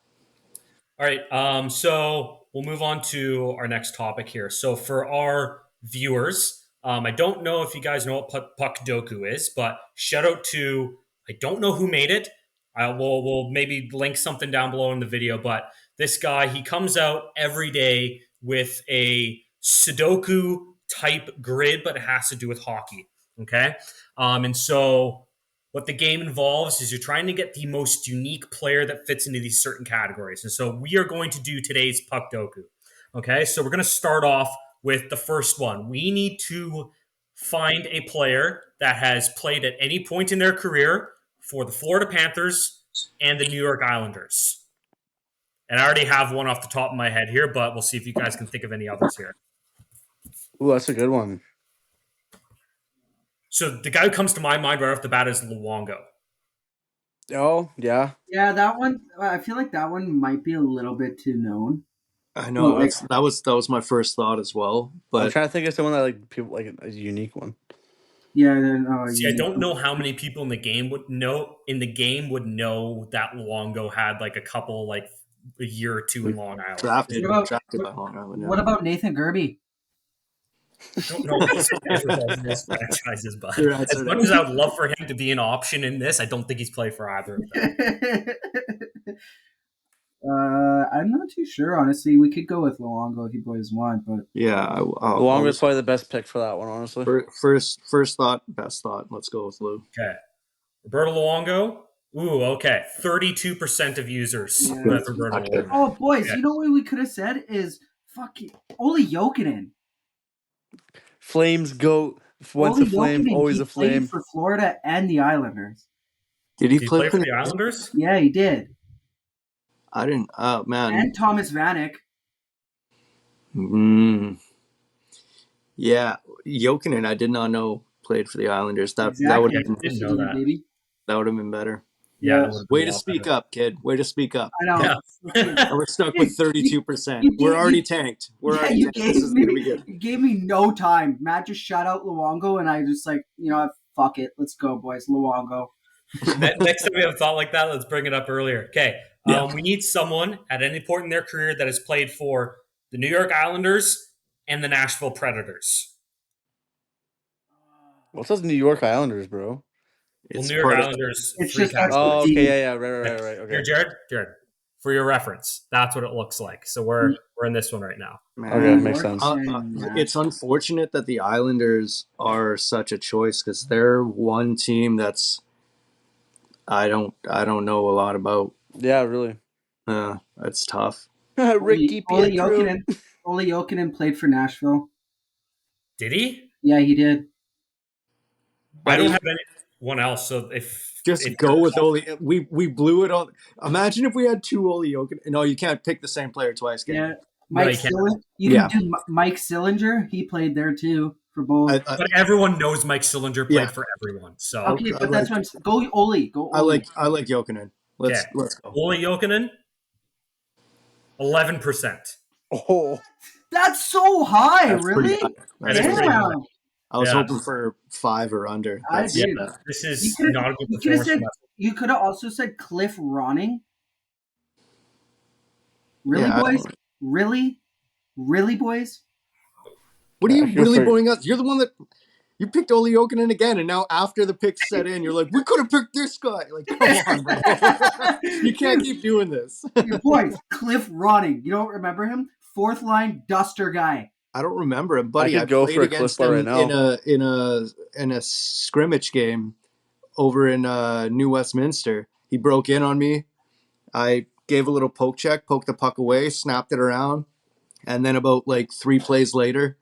All right. So we'll move on to our next topic here. So for our viewers, I don't know if you guys know what Puck Doku is, but shout out to I don't know who made it. I will we'll maybe link something down below in the video. But this guy, he comes out every day with a Sudoku type grid, but it has to do with hockey. Okay. And so what the game involves is you're trying to get the most unique player that fits into these certain categories. And so we are going to do today's Puck Doku. Okay, so we're going to start off with the first one. We need to find a player that has played at any point in their career for the Florida Panthers and the New York Islanders. And I already have one off the top of my head here, but we'll see if you guys can think of any others here. Ooh, that's a good one. So the guy who comes to my mind right off the bat is Luongo. Oh, yeah. Yeah, that one. I feel like that one might be a little bit too known. I know Well, like, that was my first thought as well. I'm But trying to think of someone that like people like a unique one. yeah, then See, I don't know how many people in the game would know that Luongo had like a couple like a year or two in Long Island. drafted What about- by Long Island. what about Nathan Gerby? I don't know if he's played for both of those franchises, but Your as answer much there. as I would love for him to be an option in this, I don't think he's played for either of them. I'm not too sure, honestly. We could go with Luongo if you boys want, but Yeah, Luongo is probably the best pick for that one, honestly. first thought, best thought. Let's go with Lou. Okay. Roberto Luongo. Ooh, okay. 32% of users Yeah. with Roberto Luongo. oh, boys, Yeah. you know what we could have said is fucking Ole Jokinen. Flames goat. Once Ole a flame, Jokinen, always he a played flame. for Florida and the Islanders. Did he Did he play play for the Islanders? Yeah, he did. I didn't. Oh man. And Thomas Vanek. Yeah, Jokinen. I did not know played for the Islanders. That would have Exactly. been, Didn't know that. Baby. that would have been better. Yeah. Yeah. that would've been Way a to lot speak better. up, kid. Way to speak up. I know. Yeah. And we're stuck with 32%. You- We're already you- tanked. Yeah, you gave This is gonna be me good. you gave me no time. Matt just shot out Luongo, and I just like, fuck it, let's go, boys. Luongo. Next time we have a thought like that, let's bring it up earlier. Okay. Yeah. We need someone at any point in their career that has played for the New York Islanders and the Nashville Predators. What's those New York Islanders, bro? Well, It's New York part of- Islanders, It's three just categories. Oh, D. okay, yeah, right. Here, Okay. Jared, for your reference, that's what it looks like. So we're in this one right now. Man. Okay, makes sense. It's unfortunate that the Islanders are such a choice because they're one team that's I don't know a lot about. Yeah, really. That's tough. Ricky Ole Pietro. Jokinen played for Nashville. Did he? Yeah, he did. I don't have anyone else. So if Go with Ole. We blew it all. Imagine if we had two Ole Jokinen. No, you can't pick the same player twice. Can Yeah, you? Mike you can't. Sillinger. You can do Mike Sillinger. He played there too for both. But everyone knows Mike Sillinger played for everyone. So Okay, but that's what I'm saying. Go Ole. Go Ole. I like Jokinen. Let's go. Ole Jokinen, 11%. Oh, That's so high, That's really? pretty high. That is pretty high. Damn. I was Yeah. hoping for 5 or under. I That's did. This You is could've- not a good you could've performance. said- from us. You could have also said Cliff Ronning. Really, Yeah, I boys? don't- Really, boys? What are you Yeah, really you're blowing us? You're the one that you picked Ole Jokinen again, and now after the pick set in, you're like, we could have picked this guy. Like, come on, bro. You can't keep doing this. Boys, Cliff Ronning. You don't remember him? Fourth line duster guy. I don't remember him, buddy. I could go played for a against Cliff bar him right now. in a scrimmage game over in New Westminster. He broke in on me. I gave a little poke check, poked the puck away, snapped it around, and then about like 3 plays later,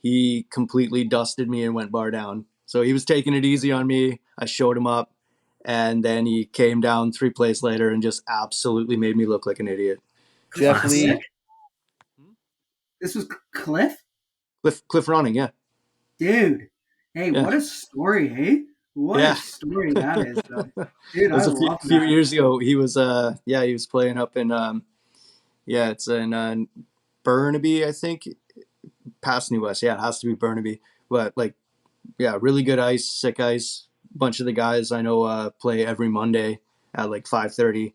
he completely dusted me and went bar down. So he was taking it easy on me. I showed him up, and then he came down 3 plays later and just absolutely made me look like an idiot. Jeff Lee. This was Cliff? Cliff Ronning, yeah. Dude. Hey, Yeah. what a story, hey? What Yeah. a story that is, though. Dude, It was I a love few that. years ago. He was he was playing up in it's in Burnaby, I think, past New West. Yeah, it has to be Burnaby. But like, yeah, really good ice, sick ice. Bunch of the guys I know play every Monday at like 5:30,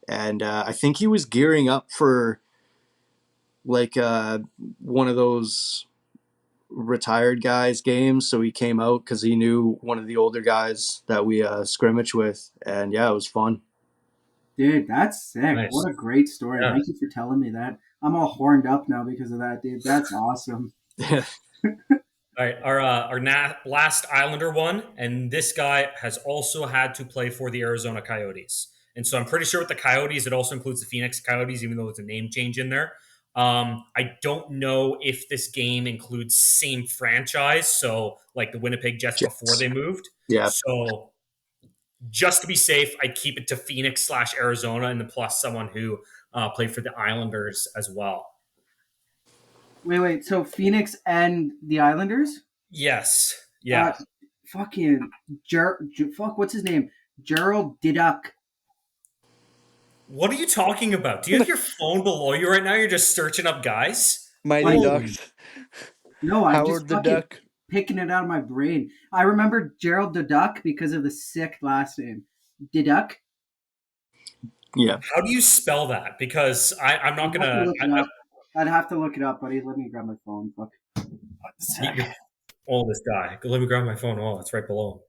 and I think he was gearing up for like one of those retired guys games, so he came out because he knew one of the older guys that we scrimmage with, and yeah, it was fun. Dude, that's sick. Nice. What a great story. Yeah. Thank you for telling me that. I'm all horned up now because of that, dude. That's awesome. All right, our last Islander one, and this guy has also had to play for the Arizona Coyotes. And so I'm pretty sure with the Coyotes, it also includes the Phoenix Coyotes, even though it's a name change in there. I don't know if this game includes same franchise, so like the Winnipeg Jets before Jets. they moved. Yeah. So just to be safe, I'd keep it to Phoenix/Arizona and then plus someone who played for the Islanders as well. Wait. So Phoenix and the Islanders? Yes. Yeah. Fucking fuck. What's his name? Gerald Diduck. What are you talking about? Do you have your phone below you right now? You're just searching up guys? Mighty Oh, Ducks. no, I'm just Howard the fucking Duck. picking it out of my brain. I remember Gerald Diduck because of the sick last name. Diduck? Yeah. How do you spell that? Because I'm not I'd have to gonna. look it up. I'd have to look it up, buddy. Let me grab my phone. Fuck. This guy. Let me grab my phone. Oh, it's right below.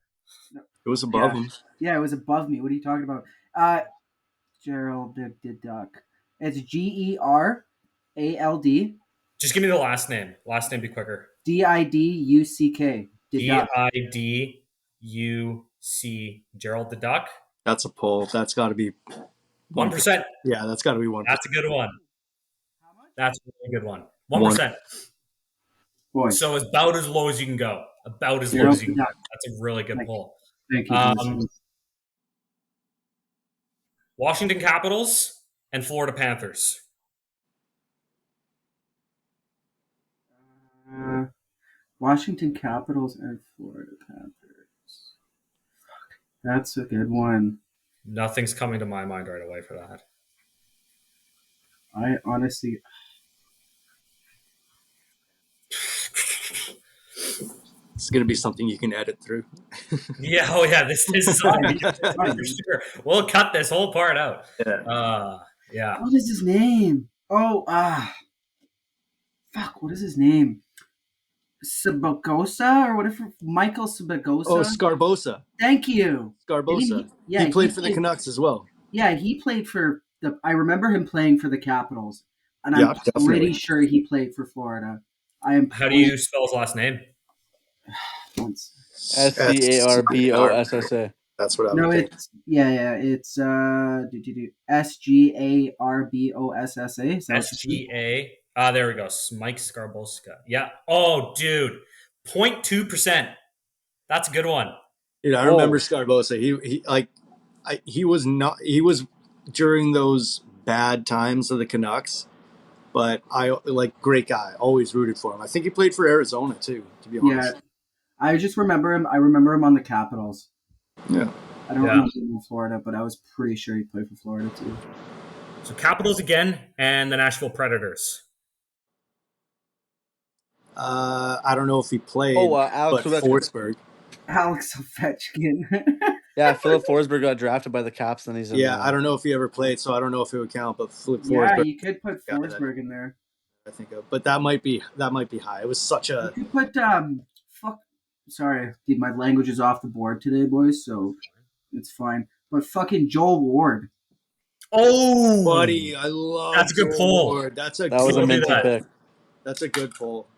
It was above him. Yeah, it was above me. What are you talking about? Gerald Diduck. It's Gerald Just give me the last name. Last name, be quicker. Diduck. Diduc. Gerald the Duck. That's a pull. That's got to be 1%. Yeah, that's got to be 1%. That's a good one. How much? That's a really good one. 1%. Boy. So about as low as you can go. About as low as you can go. That's a really good pull. Thank you. Washington Capitals and Florida Panthers. Washington Capitals and Florida Panthers. Fuck. That's a good one. Nothing's coming to my mind right away for that. I honestly. It's going to be something you can edit through. Yeah, oh yeah, this is something for sure. We'll cut this whole part out. Yeah. What is his name? Oh, fuck, what is his name? Sabagosa or whatever? Michael Sabagosa? Oh, Scarbosa. Thank you. Scarbosa. He played for the Canucks as well. Yeah, he played for the. I remember him playing for the Capitals, and Yeah, I'm definitely. pretty sure he played for Florida. I am. How do you spell his last name? Scarbossa. That's what I No, would think. it's it's Sgarbossa. SGA. There we go. Mike Scarboska. Yeah. Oh, dude. 0.2%. That's a good one. Dude, I remember Scarbosa. He was during those bad times of the Canucks, but great guy. Always rooted for him. I think he played for Arizona too, to be honest. Yeah, I just remember him. I remember him on the Capitals. Yeah. I don't remember him in Florida, but I was pretty sure he played for Florida too. So Capitals again and the Nashville Predators. I don't know if he played. Alex Forsberg. Alex Ovechkin. Yeah, Philip Forsberg got drafted by the Caps, and he's in I don't know if he ever played, so I don't know if it would count. But Forsberg. Yeah, you could put Forsberg in there. I think of, but that might be high. It was such a. You could put Sorry, dude, my language is off the board today, boys. So it's fine. But fucking Joel Ward. Oh, buddy, I love. That's a good pull. Ward. That was a minty pick. That's a good pull.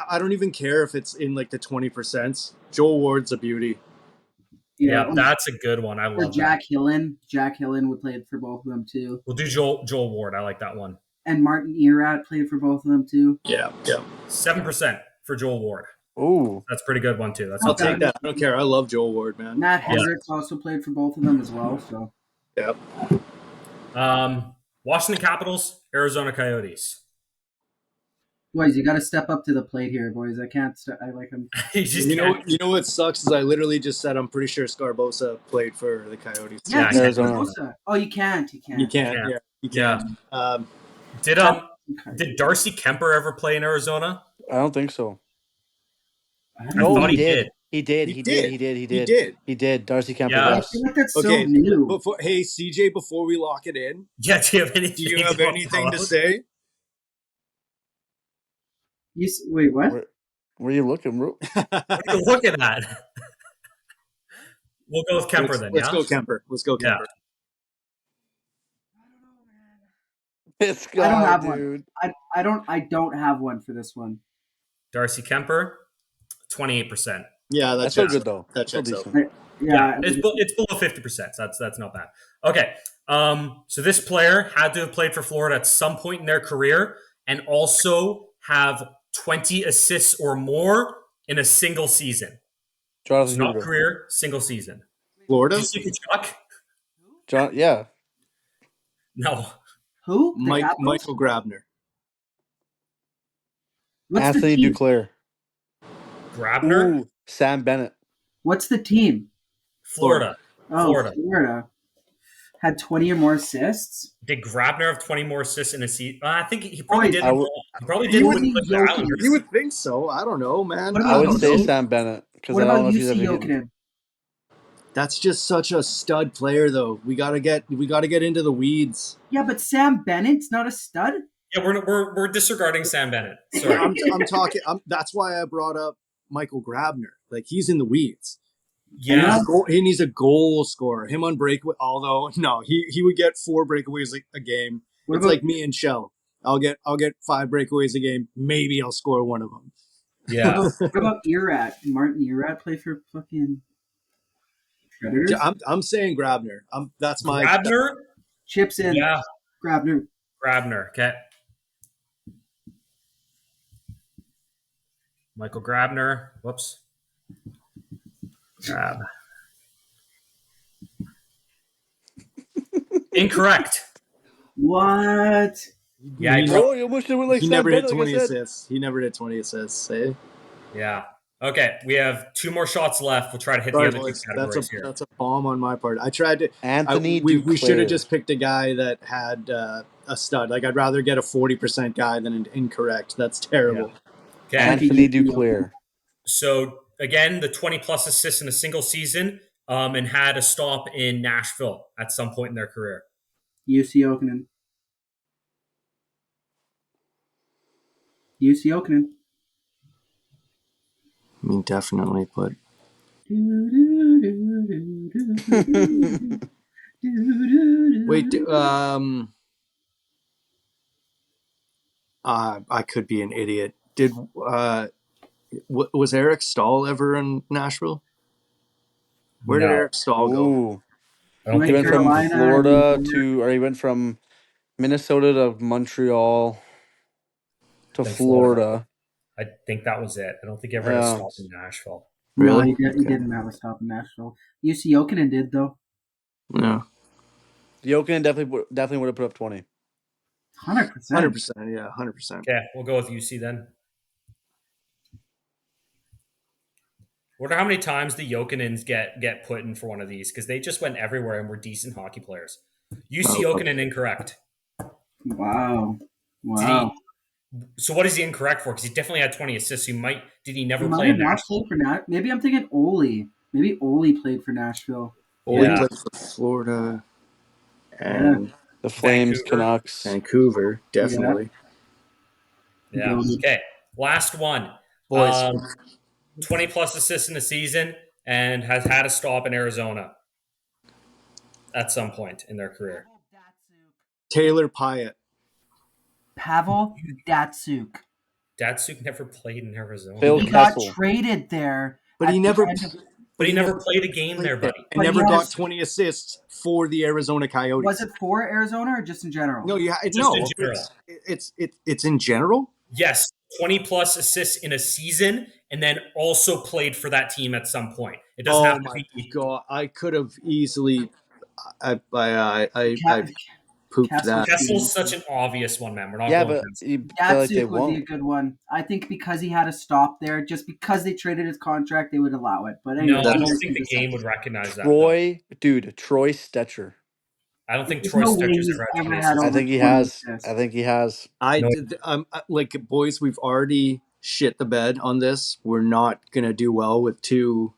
I don't even care if it's in like the 20%. Joel Ward's a beauty. Yeah, that's a good one. I love Jack Hillen. Jack Hillen would play for both of them too. We'll do Joel Ward. I like that one. And Martin Erat played for both of them too. Yeah. 7% for Joel Ward. Ooh, that's a pretty good one too. I'll take that. I don't care. I love Joel Ward, man. Matt Hendricks also played for both of them as well. So. Yep. Washington Capitals, Arizona Coyotes. Boys, you got to step up to the plate here, boys. I can't. I like him. You know what sucks is I literally just said I'm pretty sure Scarbosa played for the Coyotes. Yeah, Arizona. Oh, you can't. You can't. Yeah, you can. Did Darcy Kemper ever play in Arizona? I don't think so. I thought he did. He did. Darcy Kemper. Yeah. I feel like that's so new. Hey, CJ, before we lock it in, do you have anything to say? Wait, what? Where are you looking, bro? What are you looking at? We'll go with Kemper then. Let's go Kemper. Yeah. This guy, I don't have dude. one. I don't have one for this one. Darcy Kemper, 28%. Yeah, that's so good though. That's decent. Yeah, it's below 50%. So that's not bad. Okay. So this player had to have played for Florida at some point in their career, and also have 20 assists or more in a single season. Jonathan It's not Huberdeau. career, single season. Florida. Did you see Kachuk? Yeah. No. Who? The Capitals? Michael Grabner. What's Anthony the team? Duclair. Grabner? Ooh, Sam Bennett. What's the team? Florida. Oh, Florida. Had 20 or more assists. Did Grabner have 20 more assists in a season? I think he probably did. I would- He probably did with Jussi the Jokinen. Islanders. You would think so. I don't know, man. What I about would say Jussi- Sam Bennett because What I don't about know if he's UC ever getting. Jokinen? That's just such a stud player, though. We gotta get into the weeds. Yeah, but Sam Bennett's not a stud. Yeah, we're disregarding Sam Bennett. Sorry. I'm talking. That's why I brought up Michael Grabner. Like, he's in the weeds. Yeah. He needs a goal scorer. Him on breakaway. Although no, he would get 4 breakaways a game. It's like me and Shell. I'll get 5 breakaways a game. Maybe I'll score one of them. Yeah. What about Erat? Martin Erat play for fucking Predators? I'm saying Grabner. That's my Grabner? Chips in. Yeah. Grabner. Okay. Michael Grabner. Whoops. Grab. Incorrect. What? Yeah, He, You almost did it like he Sam never Bennett, did like I 20 said. assists. He never did 20 assists. Eh? Yeah. Okay, we have 2 more shots left. We'll try to hit Sorry, the other boys. 2 categories here. That's a bomb on my part. I tried to. Anthony we should have Duclair. just picked a guy that had a stud. Like, I'd rather get a 40% guy than an incorrect. That's terrible. Okay. Anthony Duclair. So again, the 20 plus assists in a single season, and had a stop in Nashville at some point in their career. UC Jokinen. UC Jokinen. I mean, definitely, but wait. I could be an idiot. Did was Eric Stahl ever in Nashville? Where did No. Eric Stahl go? Ooh. I don't He think went from Carolina Florida and- or he went from Minnesota to Montreal to Then Florida. I think that was it. I don't think he ever had a Yeah. stop in Nashville. No, Really? he didn't have a stop in Nashville. UC Jokinen did, though. Yeah, Jokinen definitely would have put up 20. 100%. 100%. Yeah, 100%. Okay, we'll go with UC then. Wonder how many times the Jokinens get put in for one of these, because they just went everywhere and were decent hockey players. UC Jokinen incorrect. Wow. So what is he incorrect for? Because he definitely had 20 assists. Did he never He play might in have not Nashville? played for Nashville. Maybe I'm thinking Ole. Maybe Ole played for Nashville. Ole Yeah. played for Florida and The Flames, Vancouver. Canucks. Vancouver, definitely. Yeah. Okay. Last one. Boys, 20 plus assists in the season and has had a stop in Arizona at some point in their career. Taylor Pyatt. Pavel Datsuk. Datsuk never played in Arizona. Phil He got Kessel. traded there. But at he the never end of- But he never played a game there, buddy. and But never he got has- 20 assists for the Arizona Coyotes. Was it for Arizona or just in general? No, Just no. in general. It's in general. Yes, 20 plus assists in a season, and then also played for that team at some point. It doesn't Oh have to my be. god! I could have easily. I Ca- pooped Kessel- that. Kessel's such an obvious one, man. We're not Yeah, going but against. you feel like they Datsuk would be a won't. good one. I think because he had a stop there, just because they traded his contract, they would allow it. But No, anyway, I That's- don't think the game would recognize that. though. Troy Stetcher. I don't think There's Troy no way Stetcher's he's ever had ever 20 had assists. I over think he 20 has. assists. I think he has. I No. did. Like, boys, we've already shit the bed on this. We're not gonna do well with 2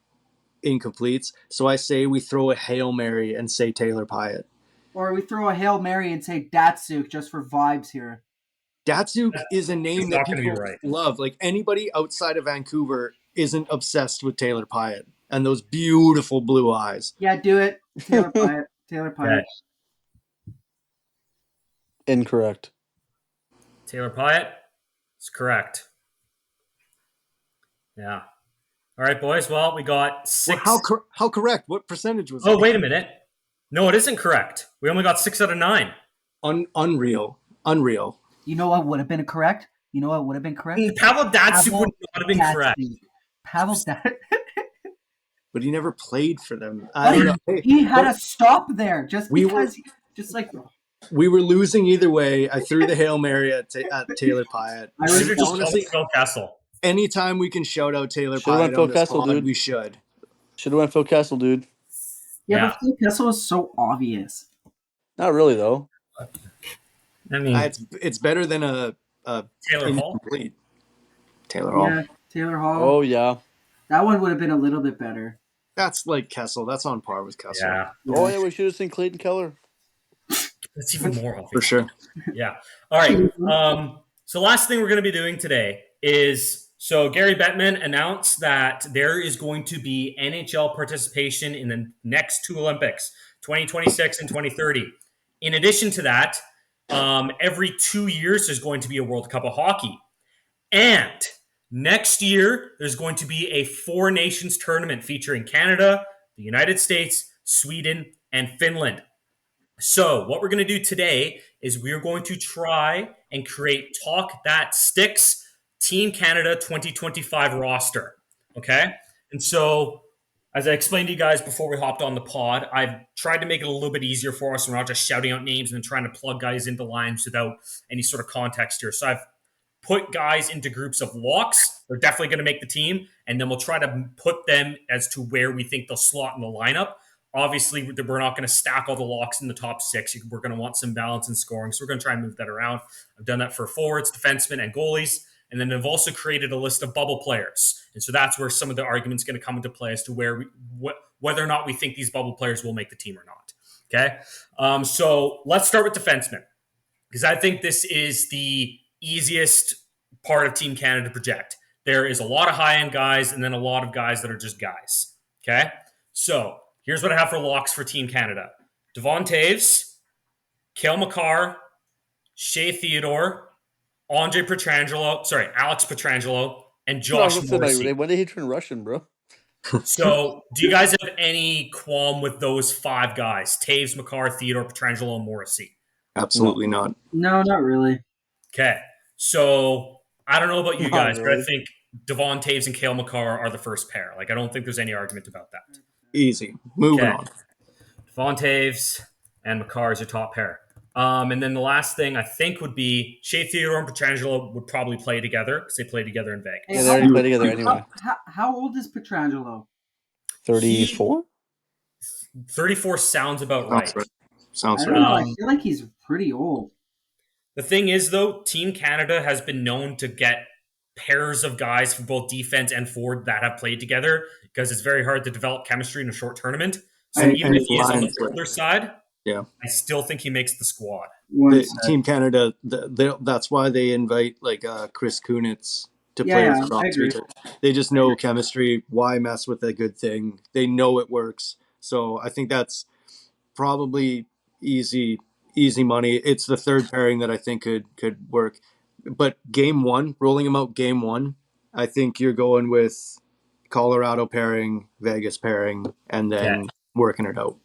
incompletes. So I say we throw a Hail Mary and say Taylor Pyatt. Or we throw a Hail Mary and say Datsuk just for vibes here. Datsuk is a name It's that not gonna be people right. love. Like, anybody outside of Vancouver isn't obsessed with Taylor Pyatt and those beautiful blue eyes. Yeah, do it. Taylor Pyatt. Taylor Pyatt. Okay. Incorrect. Taylor Pyatt is correct. Yeah. All right, boys. Well, we got 6. Well, how correct? What percentage was Oh, it? wait a minute. No, it isn't correct. We only got 6 out of 9. Unreal. You know what would have been correct? You know what would have been correct? Pavel Datsyuk would Pavel not have been correct. Datsyuk. Pavel Datsyuk. But he never played for them. I don't know. Hey, He had but a stop there just we because, just like we were losing either way. I threw the Hail Mary at Taylor Pyatt. I Should was have just Honestly, called Phil Kessel. anytime we can shout out Taylor Should've went Pyatt Phil on this Kessel, pod, dude. we should. Should have went Phil Kessel, dude. yeah, Yeah. but Phil Kessel was so obvious. Not really though. I mean, It's better than a Taylor Hall. incomplete Taylor Hall. Yeah, Taylor Hall. Oh yeah. That one would have been a little bit better. That's like Kessel. That's on par with Kessel. Yeah, Oh yeah, we should have seen Clayton Keller. that's even more obvious. For sure. Yeah. All right. So last thing we're going to be doing today is Gary Bettman announced that there is going to be NHL participation in the next two Olympics, 2026 and 2030. In addition to that, every 2 years there's going to be a World Cup of Hockey. And next year there's going to be a Four Nations tournament featuring Canada, the United States, Sweden, and Finland. So, what we're going to do today is we're going to try and create Talk That Sticks Team Canada 2025 roster. Okay? And so, as I explained to you guys before we hopped on the pod, I've tried to make it a little bit easier for us. We're not just shouting out names and then trying to plug guys into lines without any sort of context here. So, I've put guys into groups of locks. They're definitely going to make the team. And then we'll try to put them as to where we think they'll slot in the lineup. Obviously, we're not going to stack all the locks in the top six. We're going to want some balance in scoring. So we're going to try and move that around. I've done that for forwards, defensemen, and goalies. And then I've also created a list of bubble players. And so that's where some of the argument's going to come into play as to whether or not we think these bubble players will make the team or not. Okay? So let's start with defensemen, because I think this is the easiest part of Team Canada to project. There is a lot of high-end guys and then a lot of guys that are just guys. Okay? So here's what I have for locks for Team Canada. Devon Taves, Cale Makar, Shea Theodore, Alex Pietrangelo, and Josh Morrissey. When did he turn Russian, bro? So do you guys have any qualm with those five guys? Taves, Makar, Theodore, Pietrangelo, and Morrissey? Absolutely not. No, not really. Okay. So I don't know about you Not guys, but I really. think Devon Taves and Cale Makar are the first pair. Like, I don't think there's any argument about that. Easy. Moving Okay. on. Devon Taves and Makar is your top pair. And then the last thing I think would be Shea Theodore and Pietrangelo would probably play together because they play together in Vegas. Yeah, they already played together anyway. How old is Pietrangelo? 34? 34 sounds about right. Sounds I right. don't know. I feel like he's pretty old. The thing is, though, Team Canada has been known to get pairs of guys for both defense and forward that have played together because it's very hard to develop chemistry in a short tournament. So And- even and if he is on the lines, right. older side, Yeah. I still think he makes the squad. Team Canada, that's why they invite like Chris Kunitz to play Yeah, as I proxy. agree. They just know chemistry. Why mess with a good thing? They know it works. So I think that's probably easy money. It's the third pairing that I think could work. But game one, rolling them out game one, I think you're going with Colorado pairing, Vegas pairing, and then working it out.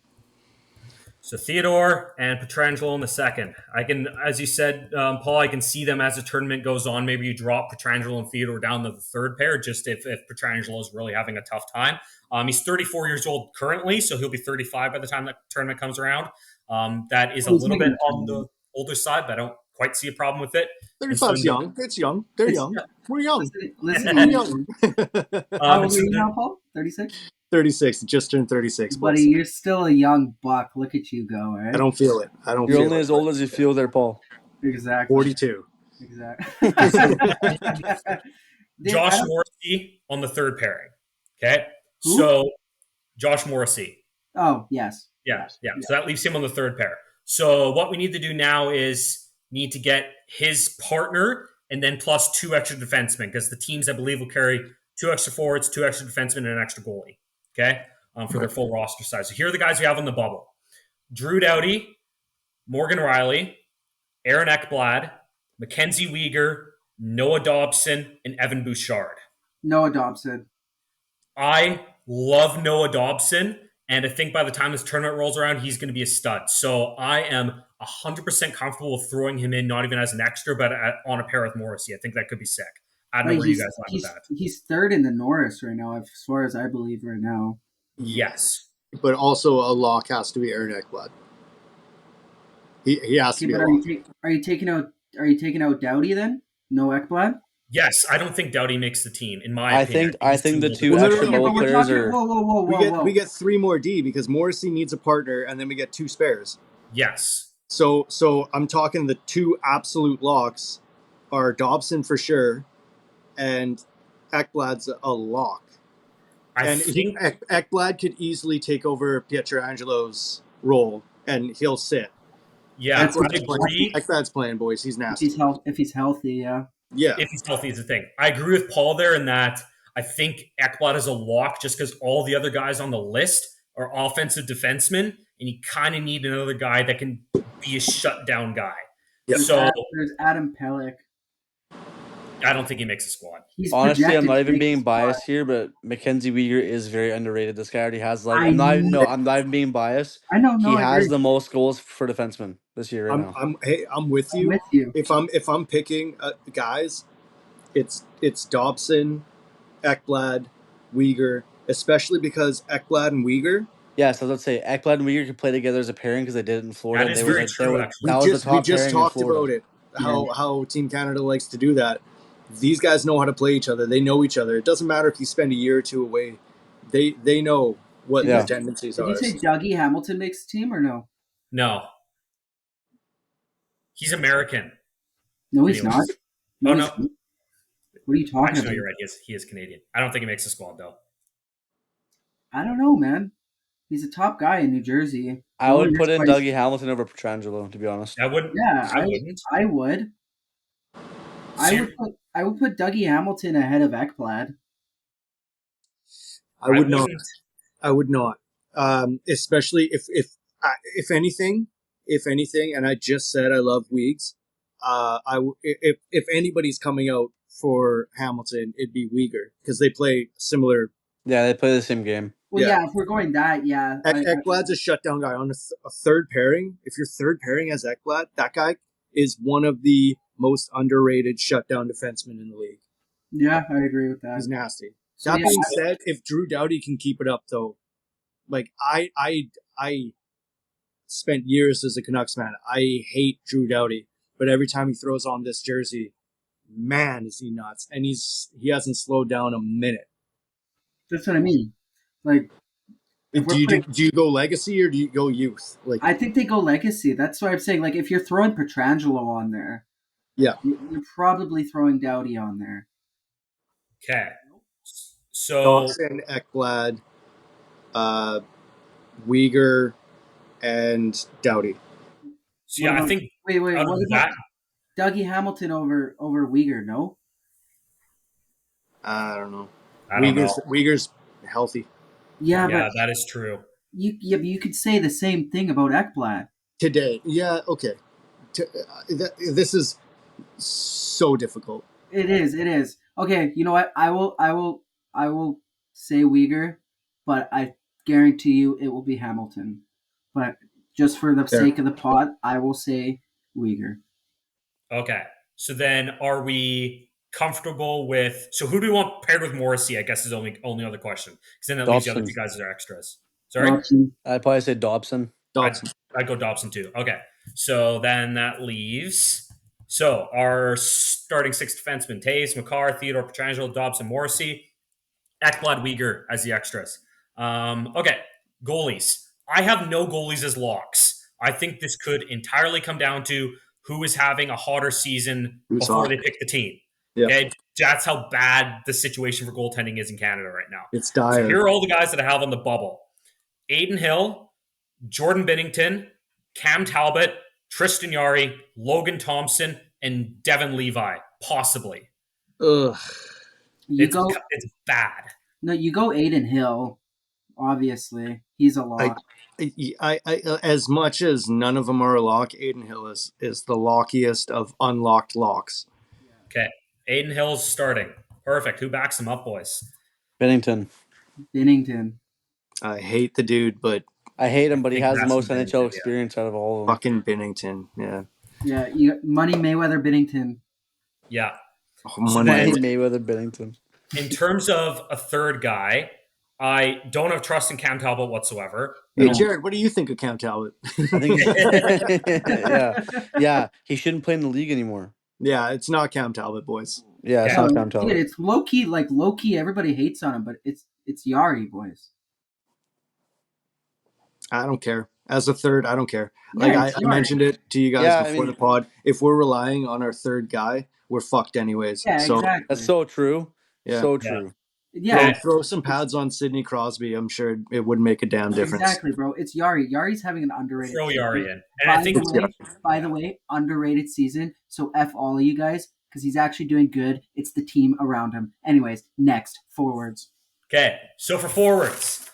So Theodore and Pietrangelo in the second. I can, as you said, Paul, I can see them as the tournament goes on. Maybe you drop Pietrangelo and Theodore down to the third pair, just if Pietrangelo is really having a tough time. He's 34 years old currently, so he'll be 35 by the time that tournament comes around. That is a little bit on the older side, but I don't quite see a problem with it. 35's young. It's young. They're young. We're young. Listen, We're young. how old are you now, Paul? 36? 36. Just turned 36. Buddy, you're still a young buck. Look at you go, right? I don't feel it. You're only as old as you feel there, Paul. Exactly. 42. Exactly. Josh Morrissey on the third pairing. Okay. Who? So Josh Morrissey. Oh, yes. Yeah. So that leaves him on the third pair. So what we need to do now is need to get his partner and then plus two extra defensemen because the teams, I believe, will carry two extra forwards, two extra defensemen, and an extra goalie. Okay. For their full roster size. So here are the guys we have on the bubble. Drew Doughty, Morgan Riley, Aaron Ekblad, Mackenzie Weegar, Noah Dobson, and Evan Bouchard. Noah Dobson. I love Noah Dobson, and I think by the time this tournament rolls around, he's going to be a stud. So I am 100% comfortable with throwing him in, not even as an extra, but on a pair with Morrissey. I think that could be sick. I don't know Right, where you guys lie with that. he's third in the Norris right now, as far as I believe right now. Yes. But also a lock has to be Aaron Ekblad. He has Okay, to be a but lock. are you taking out Doughty then? No Ekblad? Yes, I don't think Doughty makes the team, in my opinion. I He's think too the little. two Well, no, no, extra no. Okay, goal but we're players talking. are. We get 3 more D because Morrissey needs a partner, and then we get 2 spares. Yes. So I'm talking the 2 absolute locks are Dobson for sure, and Ekblad's a lock. I And think Ekblad could easily take over Pietrangelo's role, and he'll sit. yeah, I agree. Ekblad's playing, boys. He's nasty. If he's healthy, yeah. Yeah. If he's healthy is the thing. I agree with Paul there in that I think Ekblad is a lock just because all the other guys on the list are offensive defensemen, and you kind of need another guy that can be a shutdown guy. Yep. So There's Adam Pelech. I don't think he makes a squad. He's Honestly, I'm projected not to even make being the squad. biased here, but Mackenzie Weegar is very underrated. This guy already has like I know. I'm not even being biased. I know. No, He I has agree. the most goals for defensemen this year right now. I'm with I'm you. with you. If I'm picking guys, it's Dobson, Ekblad, Uyghur, especially because Ekblad and Uyghur. Yes, I was about to say Ekblad and Weegar could play together as a pairing because they did it in Florida. That And is they were very like true, actually. that was the We top just pairing in talked Florida. about it. How Team Canada likes to do that. These guys know how to play each other. They know each other. It doesn't matter if you spend a year or 2 away. They know what Did their Yeah. tendencies Did are. you say Dougie Hamilton makes the team or no? No, he's American. No, he's not. Anyways. No, Oh, he's no. not. What are you talking Actually, about? no, you're right. He is Canadian. I don't think he makes the squad though. I don't know, man. He's a top guy in New Jersey. I The only would put reason in why he's- Dougie Hamilton over Petrangelo, to be honest. I wouldn't. Yeah, I wouldn't. I would. So you're- I would put Dougie Hamilton ahead of Ekblad. I would not. wouldn't. I would not. Especially if anything, and I just said I love Weeks. If anybody's coming out for Hamilton, it'd be Uyghur because they play similar. Yeah, they play the same game. Well, Yeah. yeah, if we're going that, yeah. Ekblad's a shutdown guy on a third pairing. If your third pairing has Ekblad, that guy is one of the most underrated shutdown defensemen in the league. Yeah, I agree with that. He's nasty. So, That yeah, being said, if Drew Doughty can keep it up, though, like I spent years as a Canucks fan. I hate Drew Doughty, but every time he throws on this jersey, man, is he nuts! And he hasn't slowed down a minute. that's what I mean. Like, if we're putting- Do you go legacy or do you go youth? Like I think they go legacy. That's why I'm saying, like, if you're throwing Petrangelo on there, Yeah. you're probably throwing Doughty on there. Okay. So Dawson, Ekblad, Uyghur, and Doughty. so yeah, What I about- think Wait, out what of about that, Dougie Hamilton over Uyghur? No. I don't know. I don't know. Uyghur's healthy Yeah, Yeah, but that is true. but you could say the same thing about Ekblad. today. Yeah, okay. This is so difficult. It is. It is. Okay, you know what? I will say Uyghur, but I guarantee you it will be Hamilton. But just for the Fair. sake of the pod, I will say Uyghur. Okay. So then are we comfortable with so who do we want paired with Morrissey, I guess is only other question. Because then that leaves the other Dobson. two guys as our extras. Sorry? Dobson. I'd probably say Dobson. Dobson. I'd go Dobson too. Okay. So then that leaves our starting 6 defensemen, Taves, McCarr, Theodore Petrangelo, Dobson, Morrissey, Ekblad, Uyghur as the extras. Okay. Goalies. I have no goalies as locks. I think this could entirely come down to who is having a hotter season Who's before hot. they pick the team. Yeah. Okay, that's how bad the situation for goaltending is in Canada right now. It's So dire. here are all the guys that I have on the bubble: Aiden Hill, Jordan Binnington, Cam Talbot, Tristan Yari, Logan Thompson, and Devin Levi, possibly. Ugh. You go It's bad. no, you go Aiden Hill. Obviously, he's a lock. I as much as none of them are a lock, Aiden Hill is the lockiest of unlocked locks. Okay, Aiden Hill's starting. Perfect. Who backs him up, boys? Bennington. Binnington. I hate the dude, but I hate him, I but he think has the that's most the Bennington, NHL yeah. experience out of all of them. Fucking Binnington. Yeah. Yeah, you Money Mayweather Binnington. Yeah. Oh, So money. Money then, Mayweather Bennington. in terms of a third guy, I don't have trust in Cam Talbot whatsoever. I Hey, don't. Jared, what do you think of Cam Talbot? I think he's yeah. He shouldn't play in the league anymore. Yeah, it's not Cam Talbot, boys. Yeah, it's Yeah. not No, Cam dude, Talbot. it's low key. Everybody hates on him, but it's Yari, boys. I don't care. As a third, I don't care. Yeah, Like it's I Yari. mentioned it to you guys Yeah, I before mean, the pod. If we're relying on our third guy, we're fucked anyways. Yeah, So that's exactly. so true. yeah, So Yeah. true. Yeah, throw some pads on Sidney Crosby. I'm sure it would make a damn difference. exactly, bro. It's Yari. Yari's having an underrated Throw season. Yari in. And I think By the way, underrated season. So F all of you guys, because he's actually doing good. It's the team around him. Anyways, next, forwards. okay. So for forwards,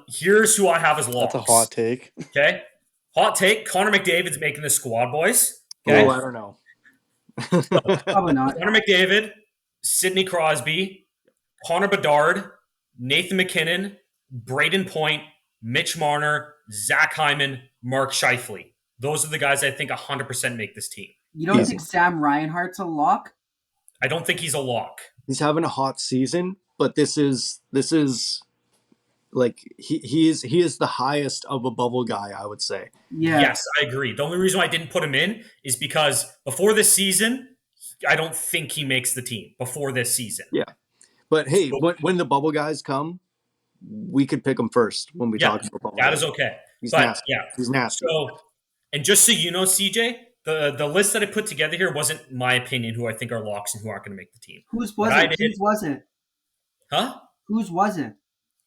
here's who I have as locks. That's a hot take. Okay. Hot take. Connor McDavid's making the squad, boys. Okay. Oh, I don't know. Probably not. Connor McDavid, Sidney Crosby, Connor Bedard, Nathan McKinnon, Braden Point, Mitch Marner, Zach Hyman, Mark Scheifele. Those are the guys I think 100% make this team. You don't Easy. think Sam Reinhart's a lock? I don't think he's a lock. He's having a hot season, but this is like he is the highest of a bubble guy, I would say. Yeah. Yes, I agree. The only reason I didn't put him in is because before this season, I don't think he makes the team before this season. Yeah. But hey, when the bubble guys come, we could pick them first when we talk about bubble That guys. is okay. He's But nasty. yeah, He's nasty. So, and just so you know, CJ, the list that I put together here wasn't my opinion who I think are locks and who aren't going to make the team. Whose What was I it? did- Whose was it? Huh? Whose was it?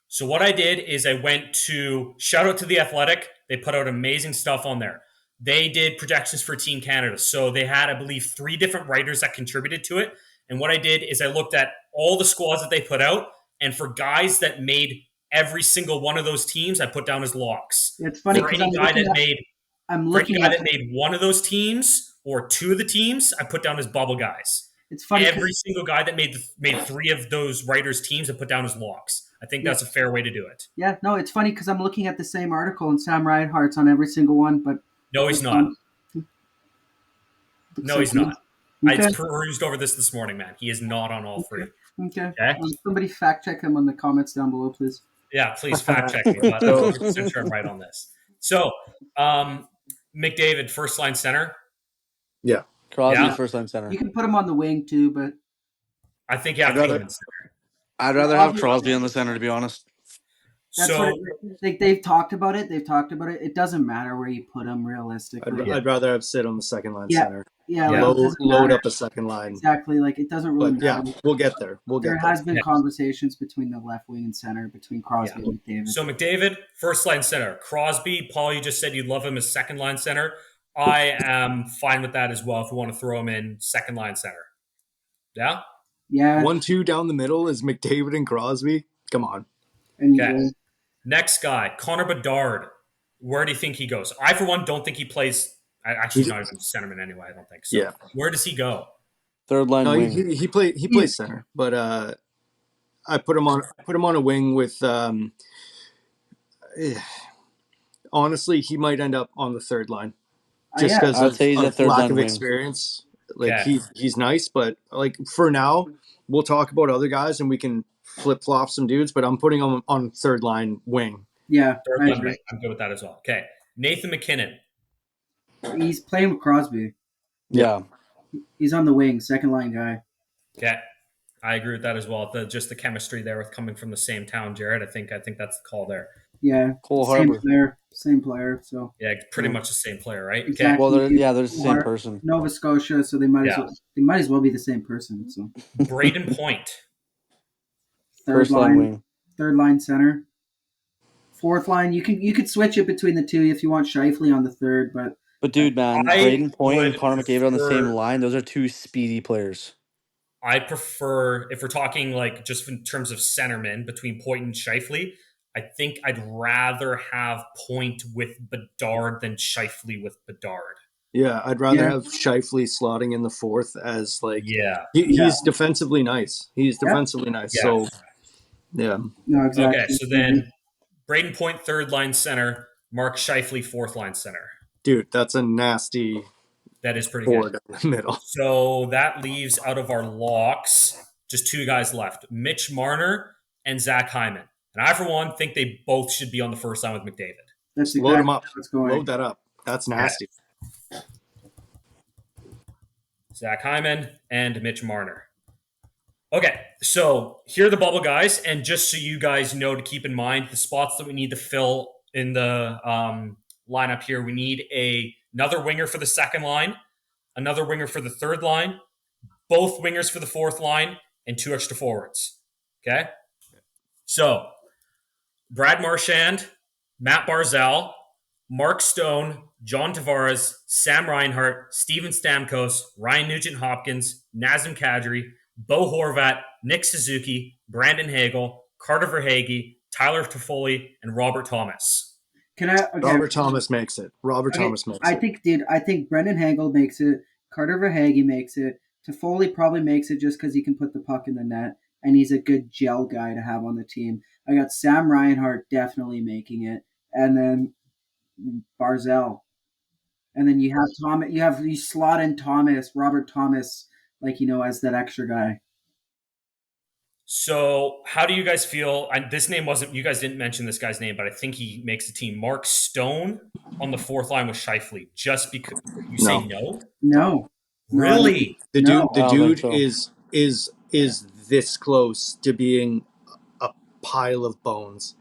So what I did is I went to shout out to The Athletic. They put out amazing stuff on there. They did projections for Team Canada. So they had, I believe, 3 different writers that contributed to it. And what I did is I looked at all the squads that they put out. And for guys that made every single one of those teams, I put down as locks. It's funny For because any guy that made one of those teams or 2 of the teams, I put down as bubble guys. It's funny. Every single guy that made 3 of those writers' teams, I put down as locks. I think that's a fair way to do it. Yeah, no, it's funny because I'm looking at the same article and Sam Reinhart's on every single one, but No, he's not. No, he's not. Okay. I perused over this morning, man. He is not on all 3. Okay. Okay. Somebody fact check him on the comments down below, please. Yeah, please fact check me. But I'm 100% sure I'm right on this. So, McDavid, first line center. Yeah. Crosby, first line center. You can put him on the wing too, but I think you have to put him in center. I'd rather have Crosby in the center, to be honest. that's So, they've talked about it. It doesn't matter where you put him realistically. I'd rather have Sid on the second line Yeah. center. Yeah, Yeah. like, it doesn't Load matter. up a second line. Exactly. Like it doesn't really But yeah, matter. we'll get there. There has been Yeah. conversations between the left wing and center, between Crosby and McDavid. So McDavid, first line center. Crosby, Paul, you just said you'd love him as second line center. I am fine with that as well if we want to throw him in second line center. Yeah? Yeah. 1-2 down the middle is McDavid and Crosby. Come on. And Okay. Next guy, Connor Bedard. Where do you think he goes? I, for one, don't think he plays. Actually, he's not even centerman anyway, I don't think. So Yeah. where does he go? Third line No, wing. he plays center, but I put him on a wing with honestly, he might end up on the third line just yeah. because I'd say he's a of third lack line of wing. experience. Like Yeah. he's nice, but like for now, we'll talk about other guys and we can flip flop some dudes. But I'm putting him on third line wing. Yeah. Third I line agree. wing. I'm good with that as well. Okay. Nathan McKinnon. He's playing with Crosby. Yeah. He's on the wing, second line guy. Okay. I agree with that as well. Just the chemistry there with coming from the same town, Jared. I think that's the call there. Yeah. Cole same Harbor. Same player. So Yeah, pretty much the same player, right? Okay. Exactly. Well, they're the same person. Nova Scotia, so they might as well be the same person. So Braden Point. First line wing. third line center, fourth line. You could switch it between the two if you want Scheifele on the third, but But dude, man, I Braden Point and would Connor McDavid on the same prefer- line. Those are 2 speedy players. I prefer, if we're talking like just in terms of centermen between Point and Scheifele, I think I'd rather have Point with Bedard than Scheifele with Bedard. Yeah, I'd rather have Scheifele slotting in the fourth as like he's defensively nice. He's defensively nice. Yeah. So yeah. no, exactly. Okay, so then Braden Point, third line center. Mark Scheifele, fourth line center. Dude, that's a nasty That is pretty good. board in the middle. So that leaves out of our locks just two guys left, Mitch Marner and Zach Hyman. And I, for one, think they both should be on the first line with McDavid. That's Just load them exactly up. what's going. Load that up. That's nasty. Zach Hyman and Mitch Marner. Okay, so here are the bubble guys, and just so you guys know to keep in mind the spots that we need to fill in the lineup here, we need another winger for the second line, another winger for the third line, both wingers for the fourth line, and two extra forwards. Okay? So, Brad Marchand, Matt Barzal, Mark Stone, John Tavares, Sam Reinhart, Steven Stamkos, Ryan Nugent-Hopkins, Nazem Kadri, Bo Horvat, Nick Suzuki, Brandon Hagel, Carter Verhaeghe, Tyler Toffoli, and Robert Thomas. Can I? Okay. Robert Thomas makes it. Robert Okay, Thomas makes I it. think, dude. I think Brendan Hagel makes it. Carter Verhaeghe makes it. Toffoli probably makes it just because he can put the puck in the net, and he's a good gel guy to have on the team. I got Sam Reinhart definitely making it, and then Barzell, and then you have Thomas. You slot in Thomas, Robert Thomas, like as that extra guy. So, how do you guys feel? This name wasn't, you guys didn't mention this guy's name, but I think he makes the team. Mark Stone on the fourth line with Scheifele. Just because you say no? No, Really? The No. dude so. is this close to being a pile of bones.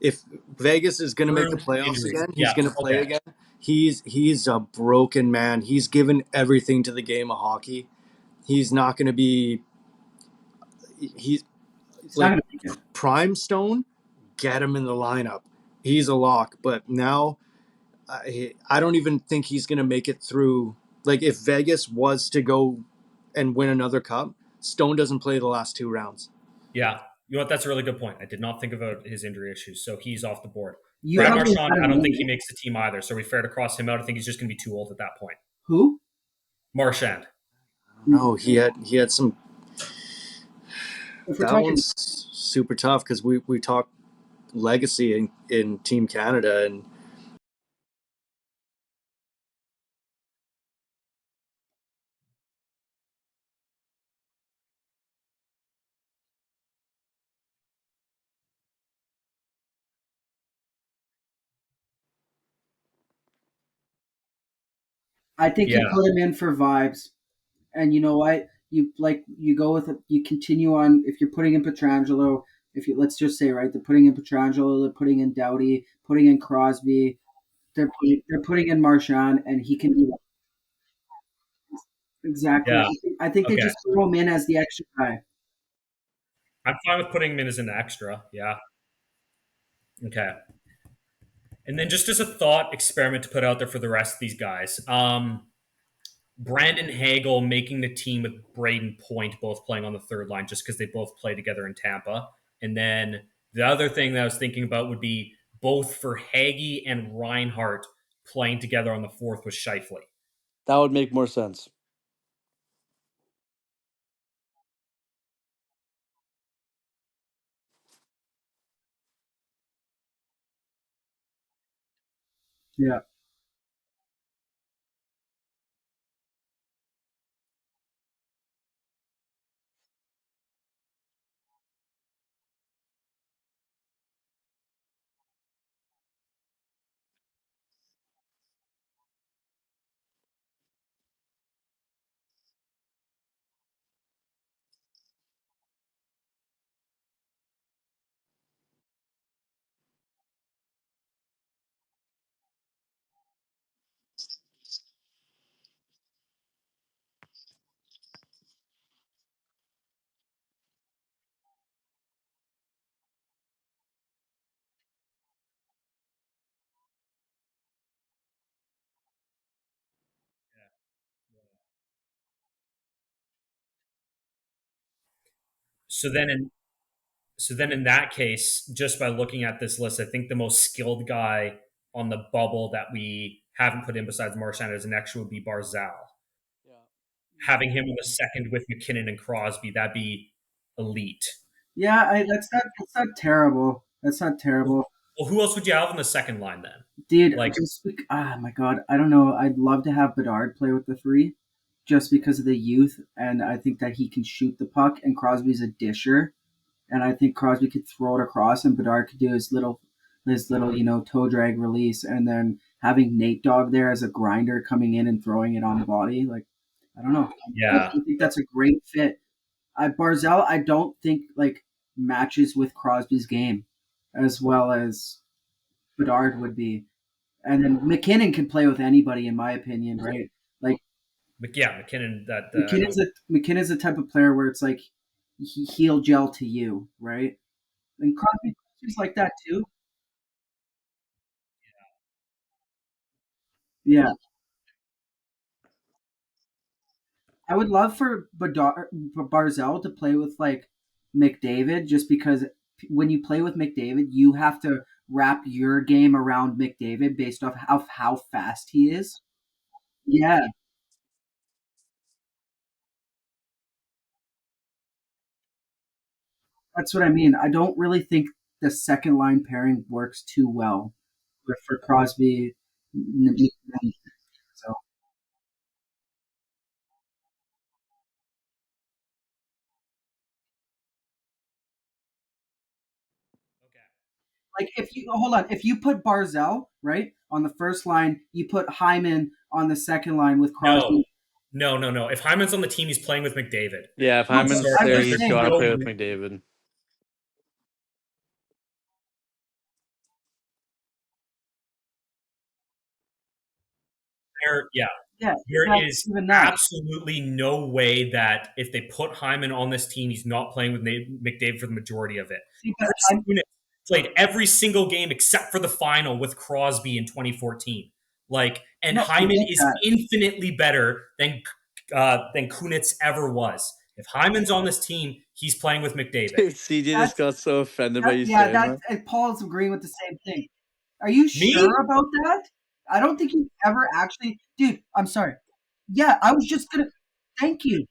If Vegas is going to make the playoffs Injuries. again, he's Yeah, going to play okay. again. He's a broken man. He's given everything to the game of hockey. He's not going to be. He's It's not like gonna make it. prime Stone. Get him in the lineup. He's a lock. But now, I don't even think he's going to make it through. Like if Vegas was to go and win another cup, Stone doesn't play the last two rounds. Yeah. You know what? That's a really good point. I did not think about his injury issues, so he's off the board. You Brad probably Marchand, had I him don't think win. he makes the team either, so we fair to cross him out. I think he's just going to be too old at that point. Who? Marchand. No, he had some. If we're That talking, one's super tough because we talk legacy in Team Canada, and I think you Yeah. put him in for vibes, and you know what? You go with it. You continue on. If you're putting in Petrangelo, if you let's just say right, they're putting in Petrangelo, they're putting in Doughty, putting in Crosby, they're putting in Marchand, and he can be exactly. Yeah. I think they Okay. just throw him in as the extra guy. I'm fine with putting him in as an extra. Yeah. Okay. And then just as a thought experiment to put out there for the rest of these guys, Brandon Hagel making the team with Braden Point both playing on the third line just because they both play together in Tampa. And then the other thing that I was thinking about would be both for Hagee and Reinhart playing together on the fourth with Scheifele. That would make more sense. Yeah. So then in so then in that case, just by looking at this list, I think the most skilled guy on the bubble that we haven't put in besides Marchand as an extra would be Barzal. Having him in the second with McKinnon and Crosby, that'd be elite. Yeah, that's not terrible. That's not terrible. Well, who else would you have on the second line then? Dude, Like, my god, I don't know. I'd love to have Bedard play with the three, just because of the youth, and I think that he can shoot the puck. And Crosby's a disher, and I think Crosby could throw it across, and Bedard could do his little toe drag release, and then having Nate Dogg there as a grinder coming in and throwing it on the body. Like, I don't know. yeah, I think that's a great fit. Barzell, I don't think like matches with Crosby's game as well as Bedard would be. And then McKinnon can play with anybody, in my opinion, right? Like yeah, McKinnon. That I McKinnon's don't. a McKinnon's the type of player where it's like he'll gel to you, right? And Crosby's like that too. Yeah, I would love for Barzell to play with like McDavid, just because when you play with McDavid, you have to wrap your game around McDavid based off how fast he is. Yeah, that's what I mean. I don't really think the second line pairing works too well for Crosby. So, Okay. like if you hold on, if you put Barzell right on the first line, you put Hyman on the second line with No, Crosby. no. If Hyman's on the team, he's playing with McDavid. Yeah, if No, Hyman's I'm there, just he's There's got saying. to no play with McDavid. yeah, Yeah, there exactly. is Even that. absolutely no way that if they put Hyman on this team, he's not playing with McDavid for the majority of it. See, but Chris I'm Kunitz played every single game except for the final with Crosby in 2014. Like, and no, I Hyman get is that. infinitely better than Kunitz ever was. If Hyman's on this team, he's playing with McDavid. Dude, CJ just That's got so offended by that. you Yeah, saying that. that. And Paul's agreeing with the same thing. Are you Me? sure about that? I don't think you ever actually, dude. I'm sorry. Yeah, I was just gonna. Thank you.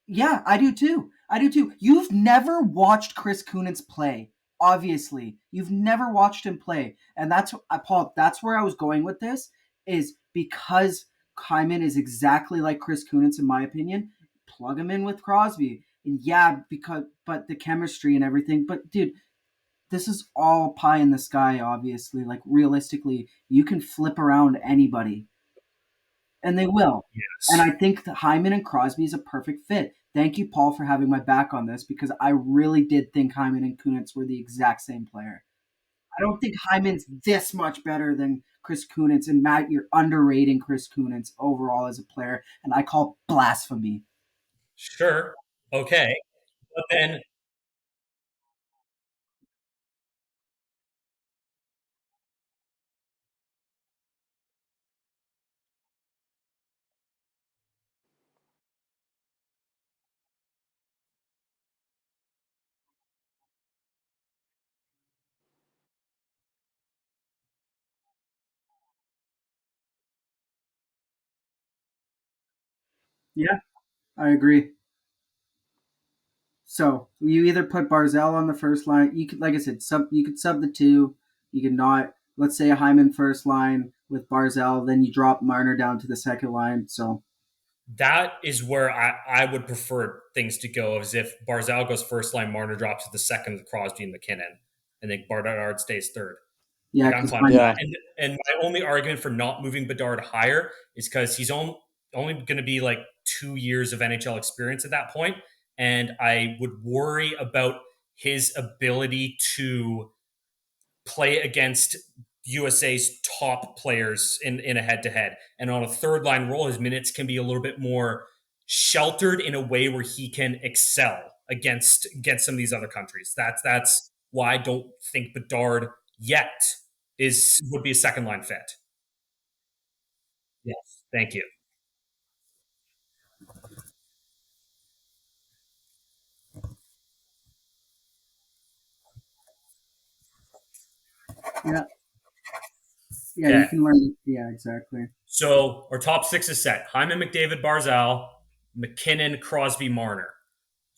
Yeah, I do too. I do too. You've never watched Chris Kunitz play. Obviously, you've never watched him play, and that's Paul. That's where I was going with this. Is because Hyman is exactly like Chris Kunitz, in my opinion. Plug him in with Crosby, and yeah, because but the chemistry and everything. But dude, this is all pie in the sky. Obviously, like realistically, you can flip around anybody and they will. And Yes. I think that Hyman and Crosby is a perfect fit. Thank you, Paul, for having my back on this because I really did think Hyman and Kunitz were the exact same player. I don't think Hyman's this much better than Chris Kunitz. And Matt, you're underrating Chris Kunitz overall as a player, and I call blasphemy. Sure. Okay. But then, Yeah, I agree. So you either put Barzell on the first line. You could, like I said, sub. You could sub the two. You could not. Let's say a Hyman first line with Barzell, then you drop Marner down to the second line. So that is where I would prefer things to go. As if Barzal goes first line, Marner drops to the second with Crosby and McKinnon, and then Bernard stays third. yeah, Like I'm because fine with that. Yeah. And my only argument for not moving Bedard higher is because he's only going to be like 2 years of NHL experience at that point, and I would worry about his ability to play against USA's top players in a head to head. And on a third line role, his minutes can be a little bit more sheltered in a way where he can excel against some of these other countries. That's why I don't think Bedard yet is would be a second line fit. Yes, thank you. yeah, yeah, you Okay, can learn. Yeah, exactly. so our top six is set: Hyman, McDavid, Barzal, McKinnon, Crosby, Marner.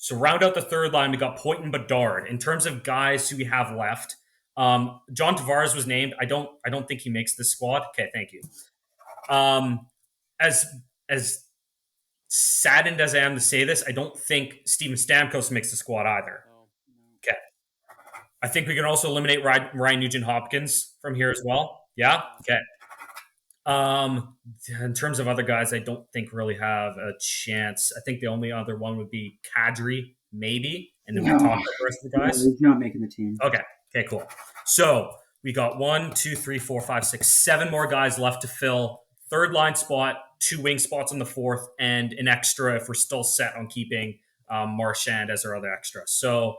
So round out the third line, we got Point and Bedard. In terms of guys who we have left, John Tavares was named. I don't think he makes the squad. Okay, thank you. Um, as as saddened as I am to say this, I don't think Steven Stamkos makes the squad either. Okay. I think we can also eliminate Ryan Nugent Hopkins from here as well. Yeah. Okay. Um, in terms of other guys, I don't think really have a chance. I think the only other one would be Kadri, maybe, and then we No, can talk about the rest of the no, guys. he's not making the team. Okay. Okay. Cool. So we got 7 more guys left to fill. Third line spot, 2 wing spots on the fourth, and an extra if we're still set on keeping Marchand as our other extra. So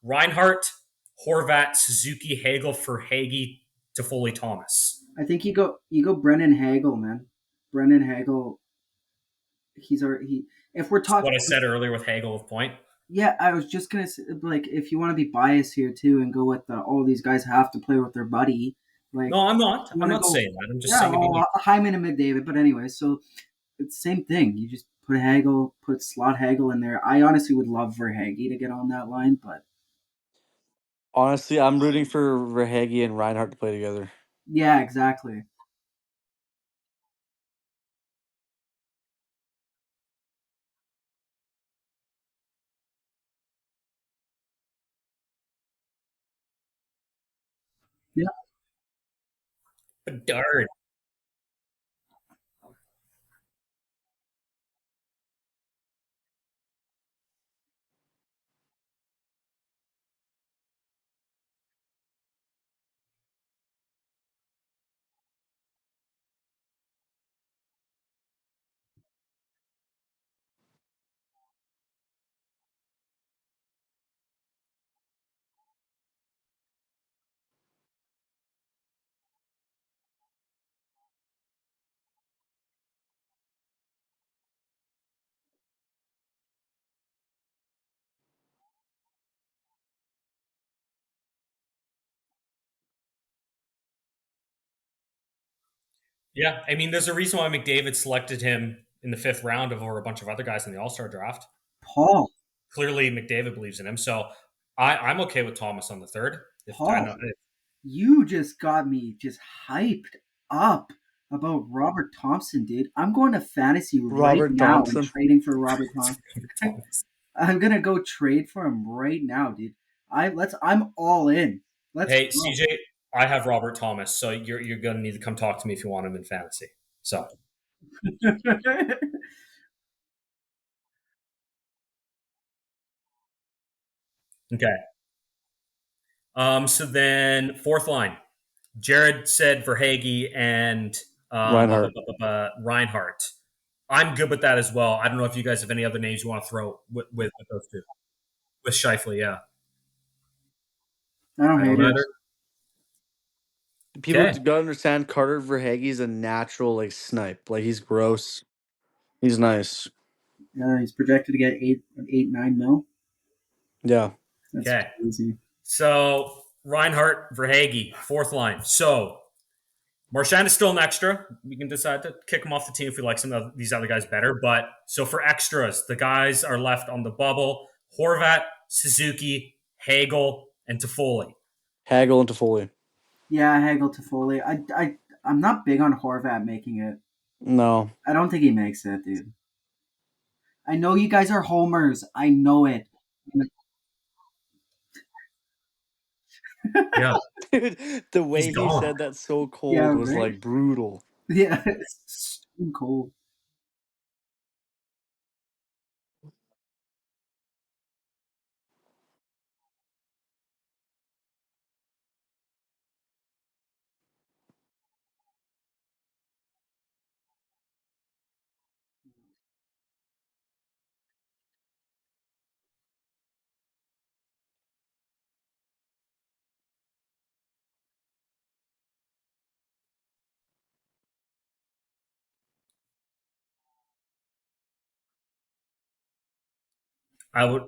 Reinhardt, Horvat, Suzuki, Hagel for Hagee, Toffoli, Thomas. I think you go Brennan Hagel, man. Brennan Hagel. He's our he. If we're talking, What I said earlier with Hagel with Point. yeah, I was just gonna say, like, if you want to be biased here too and go with all these guys have to play with their buddy, like, No, I'm not. you I'm want to not go, saying that. I'm just yeah, saying it'd be well, Hyman and McDavid, but anyway, so it's the same thing. You just put Hagel, put slot Hagel in there. I honestly would love for Hagee to get on that line, but Honestly, I'm rooting for Verhage and Reinhardt to play together. yeah, exactly. Yeah, Bedard. Yeah, I mean, there's a reason why McDavid selected him in the fifth round over a bunch of other guys in the All Star draft. Paul, Clearly, McDavid believes in him, so I'm okay with Thomas on the third. If I Paul, know, you just got me just hyped up about Robert Thompson, dude. I'm going to fantasy right Robert now and Thompson. trading for Robert Thompson. Thomas. I'm gonna go trade for him right now, dude. I'm all in. Let's Hey, go. CJ, I have Robert Thomas, so you're gonna need to come talk to me if you want him in fantasy. So okay. So then fourth line, Jared said for Hagee and Reinhardt. Reinhardt. I'm good with that as well. I don't know if you guys have any other names you want to throw with those two. With Shifley, yeah. I don't I hate don't it. either. People Okay. gotta understand Carter Verhage's a natural like snipe. Like he's gross. He's nice. He's projected to get 8, 9 mil. Yeah. That's Okay. crazy. So Reinhardt, Verhage, fourth line. So Marchand is still an extra. We can decide to kick him off the team if we like some of these other guys better. But so for extras, the guys are left on the bubble: Horvat, Suzuki, Hagel, and Toffoli. Hagel and Toffoli. Yeah, Hagel to Foley. I'm not big on Horvat making it. No. I don't think he makes it, dude. I know you guys are homers. I know it. Yeah, Dude, the he's way he gone. said that so Yeah, cold was right. like brutal. Yeah, it's so cold. I would.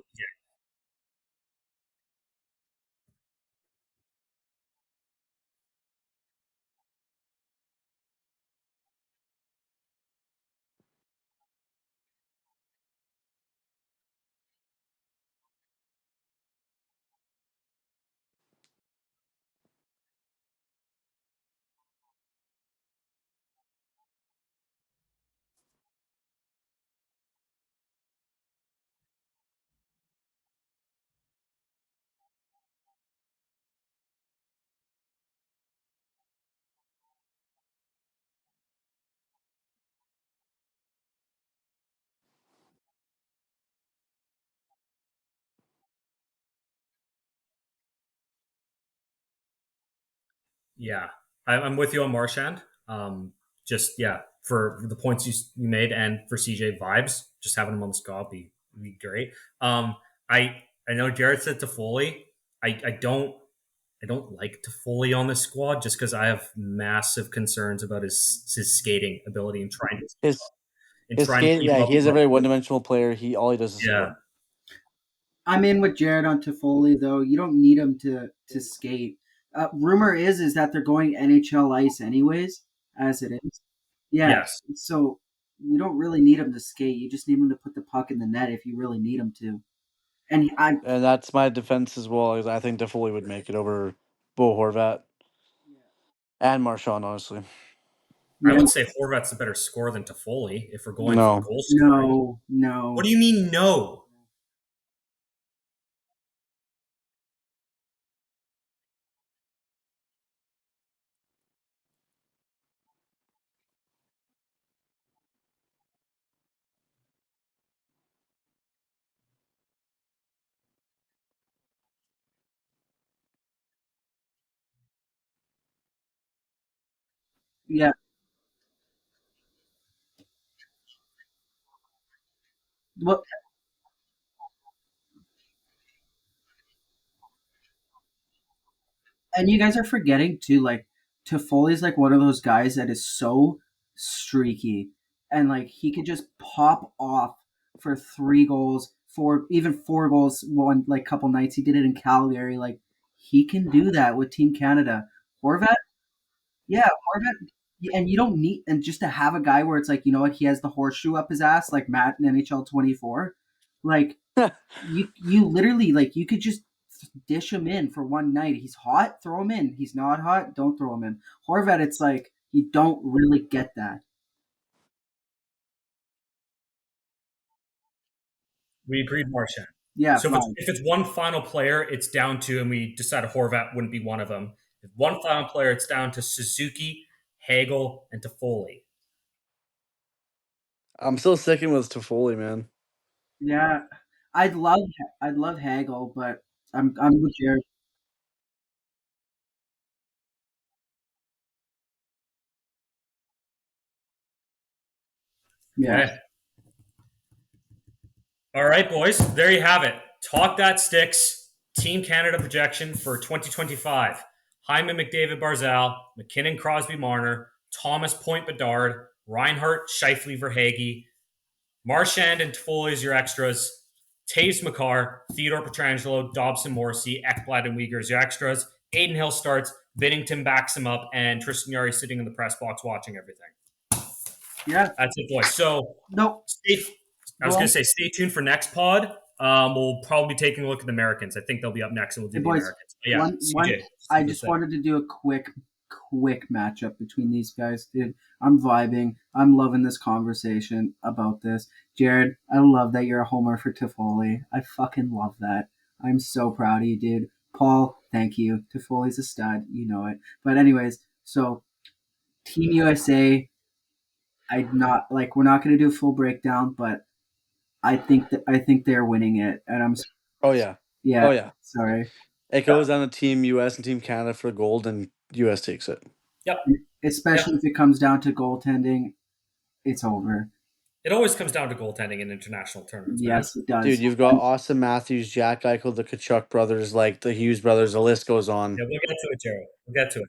Yeah, I'm with you on Marchand. Just yeah, for the points you made and for CJ vibes, just having him on the squad be great. I know Jared said Toffoli. I don't like Toffoli on this squad just because I have massive concerns about his skating ability and His trying to skate, keep yeah, up. he is a very one dimensional player. All he does is Yeah. skate. I'm in with Jared on Toffoli though. You don't need him to skate. Rumor is that they're going NHL ice anyways, as it is. Yeah, Yes. so we don't really need him to skate. You just need him to put the puck in the net if you really need him to. And I And that's my defense as well. Is I think Defoley would make it over Bo Horvat and Marchand, honestly. I yeah, would say Horvat's a better scorer than Toffoli if we're going for No. goal scoring. no, What no. do you mean no? Yeah, well, and you guys are forgetting too, like Toffoli's like one of those guys that is so streaky, and like he could just pop off for 3 goals, even 4 goals. One like couple nights he did it in Calgary. Like he can do that with Team Canada. Horvat, yeah, Horvat, and you don't need and just to have a guy where it's like you know what he has the horseshoe up his ass like Matt in NHL 24, like you literally like you could just dish him in for one night. He's hot, throw him in. He's not hot, don't throw him in. Horvat, it's like you don't really get that. We agreed Marchand. Yeah, So fine. if it's one final player, it's down to, and we decided Horvat wouldn't be one of them. If one final player, it's down to Suzuki, Hagel, and Toffoli. I'm still sticking with Toffoli, man. Yeah, I'd love I'd love Hagel, but I'm with Jared. Yeah, Okay. All right, boys. There you have it. Talk That Sticks Team Canada projection for 2025. Hyman McDavid Barzal, McKinnon Crosby Marner, Thomas Point Bedard, Reinhart Scheifele Verhage, Marchand and Toffoli as your extras. Taves McCarr, Theodore Petrangelo, Dobson Morrissey, Ekblad and Uyghur as your extras. Aiden Hill starts, Binnington backs him up, and Tristan Yari sitting in the press box watching everything. yeah. That's it, boys. So No, I go was going on. to say, stay tuned for next pod. We'll probably be taking a look at the Americans. I think they'll be up next, and we'll Hey do the boys, Americans. But yeah, one. CJ, I see the just thing. wanted to do a quick matchup between these guys, dude. I'm vibing. I'm loving this conversation about this. Jared, I love that you're a homer for Toffoli. I fucking love that. I'm so proud of you, dude. Paul, thank you. Toffoli's a stud. You know it. But anyways, so Team USA, I'm not like we're not gonna do a full breakdown, but I think they're winning it, and Oh yeah. yeah. Oh yeah. Sorry. It goes down to Team US and Team Canada for gold, and US takes it. Yep, Especially yep. if it comes down to goaltending, it's over. It always comes down to goaltending in international tournaments, man. Yes, it Dude, does. you've got Austin Matthews, Jack Eichel, the Kachuk brothers, like the Hughes brothers. The list goes on. Yeah, we'll get to it, Jared. We'll get to it.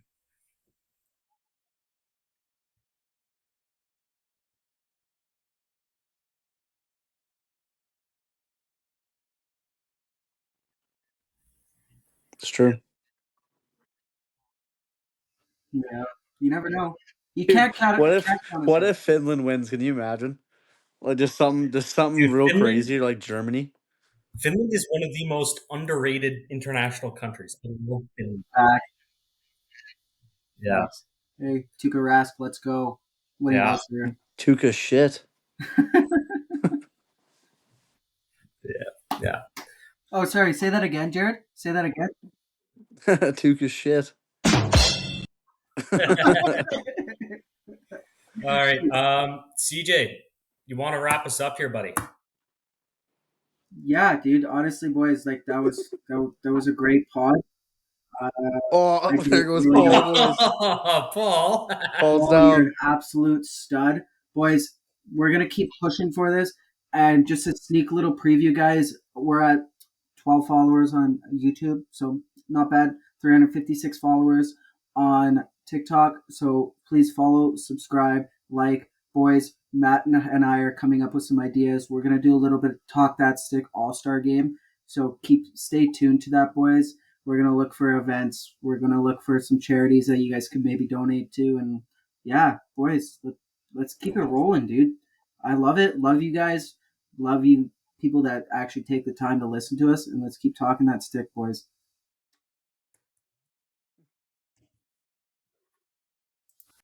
It's true. Yeah, you never know. You Dude, can't count it. Can't count us what out. if Finland wins? Can you imagine? Like just something Dude, real crazy like Germany. Finland is one of the most underrated international countries. I love Finland. Back. Yeah, Yes. Hey, Tuukka Rask, let's go. Winning yeah, Oscar. Tuca shit. yeah, yeah. Oh, sorry. Say that again, Jared. Say that again. Tuca shit. All right, CJ, you want to wrap us up here, buddy? Yeah, dude. Honestly, boys, like that was a great pod. Uh, Oh, I there don't goes really Paul, know. boys. Paul. Paul's Paul, you're an down. absolute stud. Boys, we're going to keep pushing for this. And just a sneak little preview, guys, we're at 12 followers on YouTube, so not bad. 356 followers on TikTok, so please follow, subscribe, like. Boys, Matt and I are coming up with some ideas. We're going to do a little bit of Talk That Stick All-Star Game, so stay tuned to that, boys. We're going to look for events. We're going to look for some charities that you guys could maybe donate to. And yeah, boys, let's keep it rolling, dude. I love it. Love you guys. Love you people that actually take the time to listen to us. And let's keep talking that stick, boys.